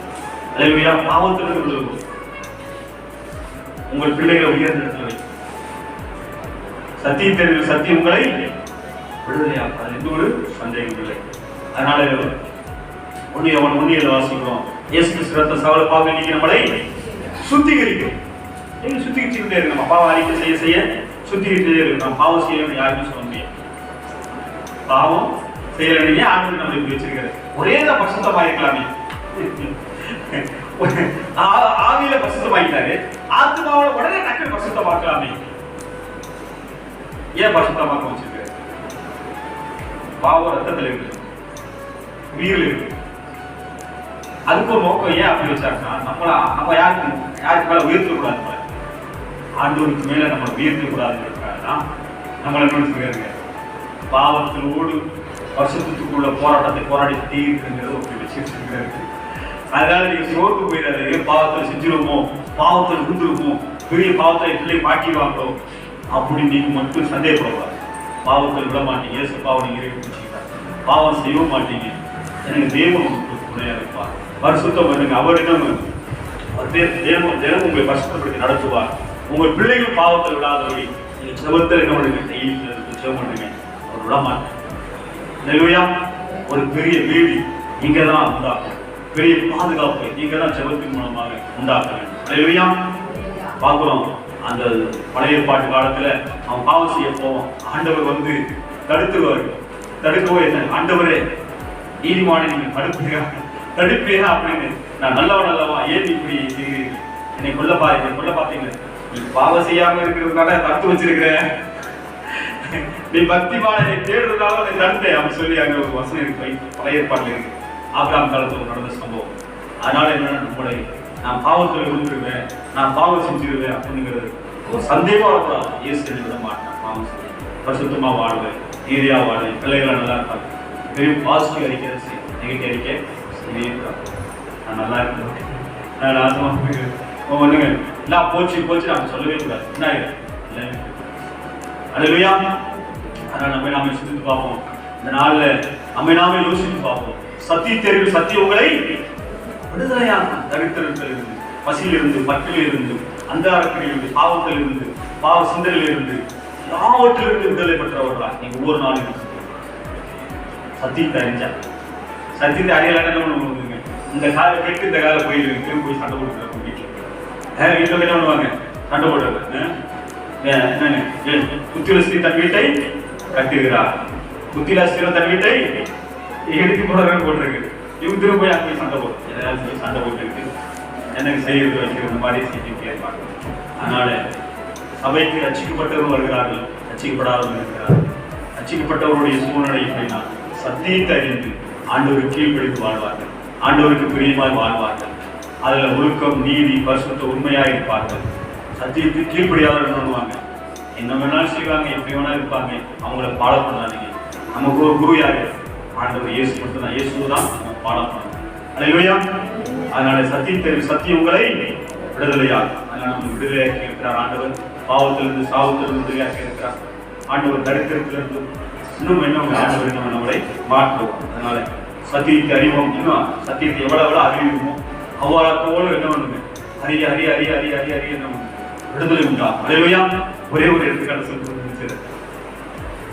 அல்லேலூயா. பாவத்திலிருந்து விடுவோம், உங்கள் பிள்ளைகளை உயர்ந்த இடத்துல வை. சத்தியத்தில் சத்தியம் உங்களை விடுதலையாகும். அது எந்த ஒரு சந்தேகம் இல்லை. அதனால உன்னியல் வாசிக்கிறோம், இயேசு கிறிஸ்து ரத்த சகல பாவங்களை நீக்கி நம்மளை சுத்திகரிக்கும். நீங்க சுத்திகரிச்சுக்கிட்டே இருக்கு. நம்ம பாவம் அறிக்கை செய்ய செய்ய சுத்திகரிச்சுட்டே இருக்கு. நம்ம பாவம் செய்யணும் யாருக்கும் சொல்ல முடியாது. பாவம் செய்யலையே ஆண்டு நம்ம இப்படி வச்சிருக்காரு. ஒரே தான் பரிசுத்தமா இருக்கலாமே, ஆவியில பரிசுத்தமாயிட்டாரு, ஆத்மாவோட உடனே டக்குனு பரிசுத்தமாக்கலாமே. ஏன் பரிசுத்தமாக்க வச்சிருக்காரு? பாவம் ரத்தத்தில் இருக்கு, உயிரில் இருக்கு. அதுக்கு ஒரு நோக்கம். ஏன் அப்படி வச்சாருன்னா, நம்ம யாருக்கு மேல உயர்த்த கூடாது, ஆண்டவருக்கு மேல நம்ம உயர்த்த கூடாதுன்னு நம்மளை நினைச்சுக்காருங்க. பாவத்திலோடு வருஷத்துக்குள்ள போராட்டத்தை போராடி தீர்க்குங்கிறது அப்படி வச்சிருக்காரு. அதனால நீங்க சோர்ந்து போயிடாதீங்க. பாவத்தில் செஞ்சிருவோமோ, பாவத்தில் விழுந்துருவோமோ, பெரிய பாவத்தை பிள்ளை மாட்டிடுவாங்களோ அப்படி நீங்க மட்டும் சந்தேகப்படக்கூடாது. பாவத்தில் விட மாட்டீங்க, பாவம் நீங்க பிடிச்சிக்கிட்டாங்க, பாவம் செய்ய மாட்டீங்க. எனக்கு தேவன் துணையா இருப்பார். பரிசுத்தம் பண்ணுங்க. அவரிடம் அவர் தினமும் உங்களை பரிசுத்தப்படுத்தி நடத்துவார். உங்கள் பிள்ளைகள் பாவத்தில் விடாதபடி நீங்க ஜெபத்தில் என்ன பண்ணுங்க, ஜெபம் பண்ணுங்க. அவர் விட மாட்டேன். அல்லேலூயா. ஒரு பெரிய வீடு நீங்க தான் உண்டாக்கும், பெரிய பாதுகாப்பு நீங்க தான் ஜெபத்தின் மூலமாக உண்டாக்க வேண்டும். அல்லேலூயா. பார்க்கிறோம், அந்த பழைய ஏற்பாட்டு காலத்துல அவன் பாவம் செய்ய போவான், ஆண்டவர் வந்து தடுத்துருவாரு. தடுக்கவோ என்ன, ஆண்டவரே நீதிமானை நீங்க தடுப்பீங்க அப்படின்னு, நான் நல்லவன் அல்லவா, ஏன் இப்படி என்னை கொல்ல பார்த்தீங்க, நீ பாவம் செய்யாம இருக்கிறதுனால தடுத்து வச்சிருக்கிறேன், நீ பக்திமானை தேடுறதுனால அதை தடுத்தேன் அப்படின்னு சொல்லி அங்க ஒரு வசனம் இருக்கு, பழைய ஏற்பாட்டுல இருக்கு. ஆபிரகாம் காலத்துல நடந்த சம்பவம். அதனால என்னன்னா, நம்மளை நான் பாவத்துல விழுந்துருவேன், நான் பாவம் செஞ்சிருவேன் அப்படிங்கிறது ஒரு சந்தேகமா இருக்கலாம். இயேசு விட மாட்டேன், பாவம் செய்ய பரிசுத்தமா வாழ்வேன், நீதியா வாழ்வேன், பிள்ளைகளை நல்லா இருப்பாங்க. பெரிய பாசிட்டிவ் அறிக்கை நெகட்டிவ் அறிக்கை நான் நல்லா இருக்கேன், நான் நாசமா ஒண்ணுங்க எல்லாம் போச்சு நம்ம சொல்லவே கூடாது. என்ன இல்லை, அல்லேலூயா. அதனால நம்ம நாம சிந்தித்து பார்ப்போம். இந்த நாள்ல நம்ம நாம யோசித்து பார்ப்போம். சத்தியத்தேர்வில் சத்தியம் உங்களை விடுதலையாகும். தரித்திரத்திலிருந்து, பசியிலிருந்து, பட்டிலிருந்து, அந்தாரத்திலிருந்து, பாவத்திலிருந்து, பாவ சிந்தனையிலிருந்து, எல்லாவற்றிலிருந்து விடுதலை பெற்றவர்களா நீங்க ஒவ்வொரு நாளும் சத்தியத்தை அறிஞ்சா. சத்தியத்தை அறியலாம் என்ன பண்ணுவாங்க, இந்த காலை கேட்டு இந்த காலை போய் சண்டை போட்டுருக்காங்க. வீட்டுல என்ன பண்ணுவாங்க, சண்டை போடுறாங்க. புத்திரஸ்தி தன் வீட்டை கட்டுகிறார், புத்திராஸ்திரம் தன் வீட்டை எடுத்து போடுறாங்க. இவங்க திரும்ப போய் அங்கே சண்டை போடும், ஏதாவது சண்டை போட்டு எனக்கு செய்யறது வைக்கிறது மாதிரி செஞ்சுட்டே இருப்பாங்க. அதனால சபைக்கு ரட்சிக்கப்பட்டவர்கள் வருகிறார்கள், ரட்சிக்கப்படாதவர்கள் இருக்கிறார்கள். ரட்சிக்கப்பட்டவருடைய சூழ்நிலை எப்படின்னா, சத்தியத்தை அறிந்து ஆண்டவருக்கு கீழ்ப்படித்து வாழ்வார்கள், ஆண்டவருக்கு பிரியமாய் வாழ்வார்கள். அதுல ஒழுக்கம், நீதி, பரிசுத்த உண்மையா இருப்பார்கள். சத்தியத்துக்கு கீழ்ப்படியாதவர்கள் பண்ணுவாங்க, என்ன வேணாலும் செய்வாங்க, எப்படி வேணாலும் இருப்பாங்க. அவங்கள ஃபாலோ பண்ணாதீங்க. நமக்கு ஒரு குரு யாரு, ஆண்டவர் இயேசு மட்டும் தான். இயேசு தான் நம்ம ஃபாலோ பண்ணணும். அல்லேலூயா. அதனால சத்தியம் உங்களை விடுதலையாகும். அதனால நம்ம விடுதலையாக்கி இருக்கிறார் ஆண்டவர். பாவத்திலிருந்து சாவத்திலிருந்து விடுதலையாக்கி இருக்கிறார் ஆண்டவர். தரித்திரத்திலிருந்து இன்னும் என்ன ஆண்டவர் இன்னும் நம்மளை மாற்றுவோம். அதனால சத்தியத்தை அறிவோம். இன்னும் சத்தியத்தை எவ்வளவு அறிவிப்போம் அவ்வளவு என்ன பண்ணுங்க, அறிய அறிய அறிய அறிய அறிய அறிய என்ன விடுதலை உண்டா. அல்லேலூயா. ஒரே ஒரு எடுத்துக்காட்டு சொல்றது,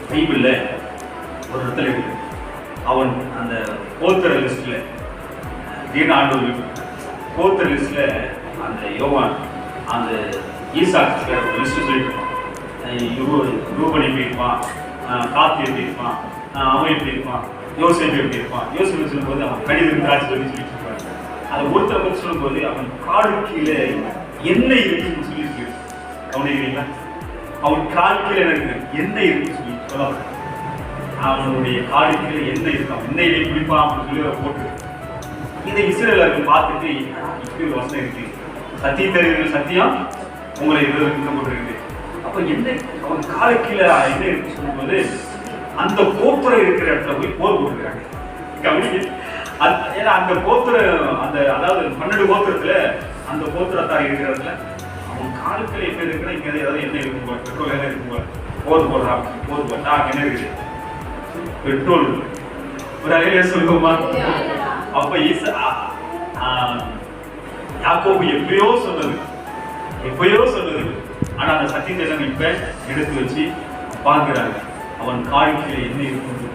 பைபிள்ல ஒரு இடத்துல இருக்கு. அவன் அந்த கோத்திர லிஸ்ட்ல ஆண்டவர் கோத்திர லிஸ்ட்ல அந்த யோவான் அந்த ஈசாக்கு லிஸ்ட் சொல்லிட்டு ரூபன் எப்படி இருப்பான், காத்து எப்படி இருப்பான், அவன் எப்படி இருப்பான், யோசேப்பு எப்படி இருப்பான். யோசேப்பு சொல்லும்போது அவன் கடிதம் காட்சி சொல்லிட்டு இருப்பான். அதை ஒருத்தரை பற்றி சொல்லும்போது அவன் காடு கீழே என்ன இருக்குன்னு சொல்லியிருக்கு. கவனிக்கிறீங்களா, அவன் காடு கீழே எனக்கு என்ன இருக்குன்னு சொல்லி சொல்லப்பட்ட அவனுடைய காடு கீழே என்ன இருக்கான், எண்ணெயிலே குளிப்பான் அப்படின்னு சொல்லி அதை போட்டு இதை இஸ்ரேலருக்கு பார்த்துட்டு இப்படி ஒரு வசனம் இருக்கு, சத்தியத்தறிவியல் சத்தியம் உங்களை விடுதலை போட்டிருக்கு. அப்ப என்ன அவன் காடு கீழே என்ன இருக்குன்னு சொல்லும்போது அந்த கோப்புரை இருக்கிற இடத்துல போய் போர் போட்டுருக்காங்க. ஏன்னா அந்த கோத்திர அந்த அதாவது 12 கோத்திரத்துல அந்த கோத்திரத்தார் இருக்கிற இடத்துல அவன் காலுக்கள் எப்படி இருக்குன்னா இங்க ஏதாவது என்ன இருக்கும் போல, பெட்ரோல் என்ன இருக்கும் போல, போர் போடுறான். போர் போட்டா என்ன இருக்குது, பெட்ரோல். ஒரு அலையில சொல்லுவோமா. அப்ப யாக்கோபு எப்பயோ சொன்னது, ஆனா அந்த சத்தியத்தை எல்லாம் இப்ப எடுத்து வச்சு பார்க்கிறாங்க. அவன் காலுக்கில என்ன இருக்கும்.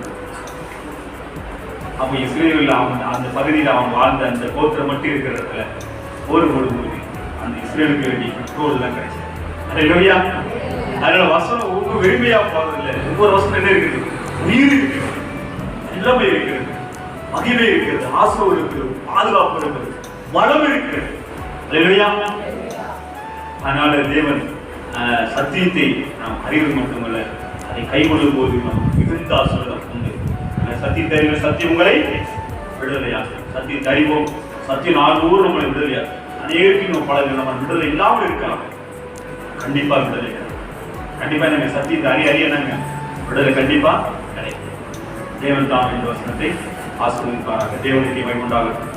அப்ப இஸ்ரேலில் அவன் அந்த பகுதியில் அவன் வாழ்ந்த அந்த கோத்திரம் மட்டும் இருக்கிற இடத்துல ஒரு பொழுது அந்த இஸ்ரேலுக்கு வேண்டிய பெட்ரோல் எல்லாம் கிடைச்சது. அல்லேலூயா. அதனால வசனம் ஒவ்வொரு விரும்பியா போறதில்லை. ஒவ்வொரு வசனம் என்ன இருக்குது, நீர் இருக்கிறது, இளமை இருக்கிறது, மகிமை இருக்கிறது, ஆசிர்வாதம் இருக்கிறது, பாதுகாப்பு இருக்கிறது, வளம் இருக்கிறது. அல்லேலூயா. அதனால தேவன் சத்தியத்தை நாம் அறிவது மட்டுமல்ல, அதை கைகொள்ளும் போது நாம் மிகுந்த ஆசீர்வாதம் உண்டு. சத்தியத்தை அறிவு சத்தியம் உங்களை விடுதலையாகும். சத்தியத்தை அறிவோம், சத்தியம் 400 நம்மளை விடுதலையாகும். அநேகருக்கு பல நம்ம விடுதலை இல்லாமல் இருக்கலாம். கண்டிப்பா விடுதலை, கண்டிப்பா நாங்க சத்தியத்தை அறிய நாங்க விடுதலை கண்டிப்பா கிடைக்கும். தேவன் தான் இந்த வசனத்தை ஆசீர்வதிப்பாராக. தேவனுக்கு மகிமை உண்டாகட்டும்.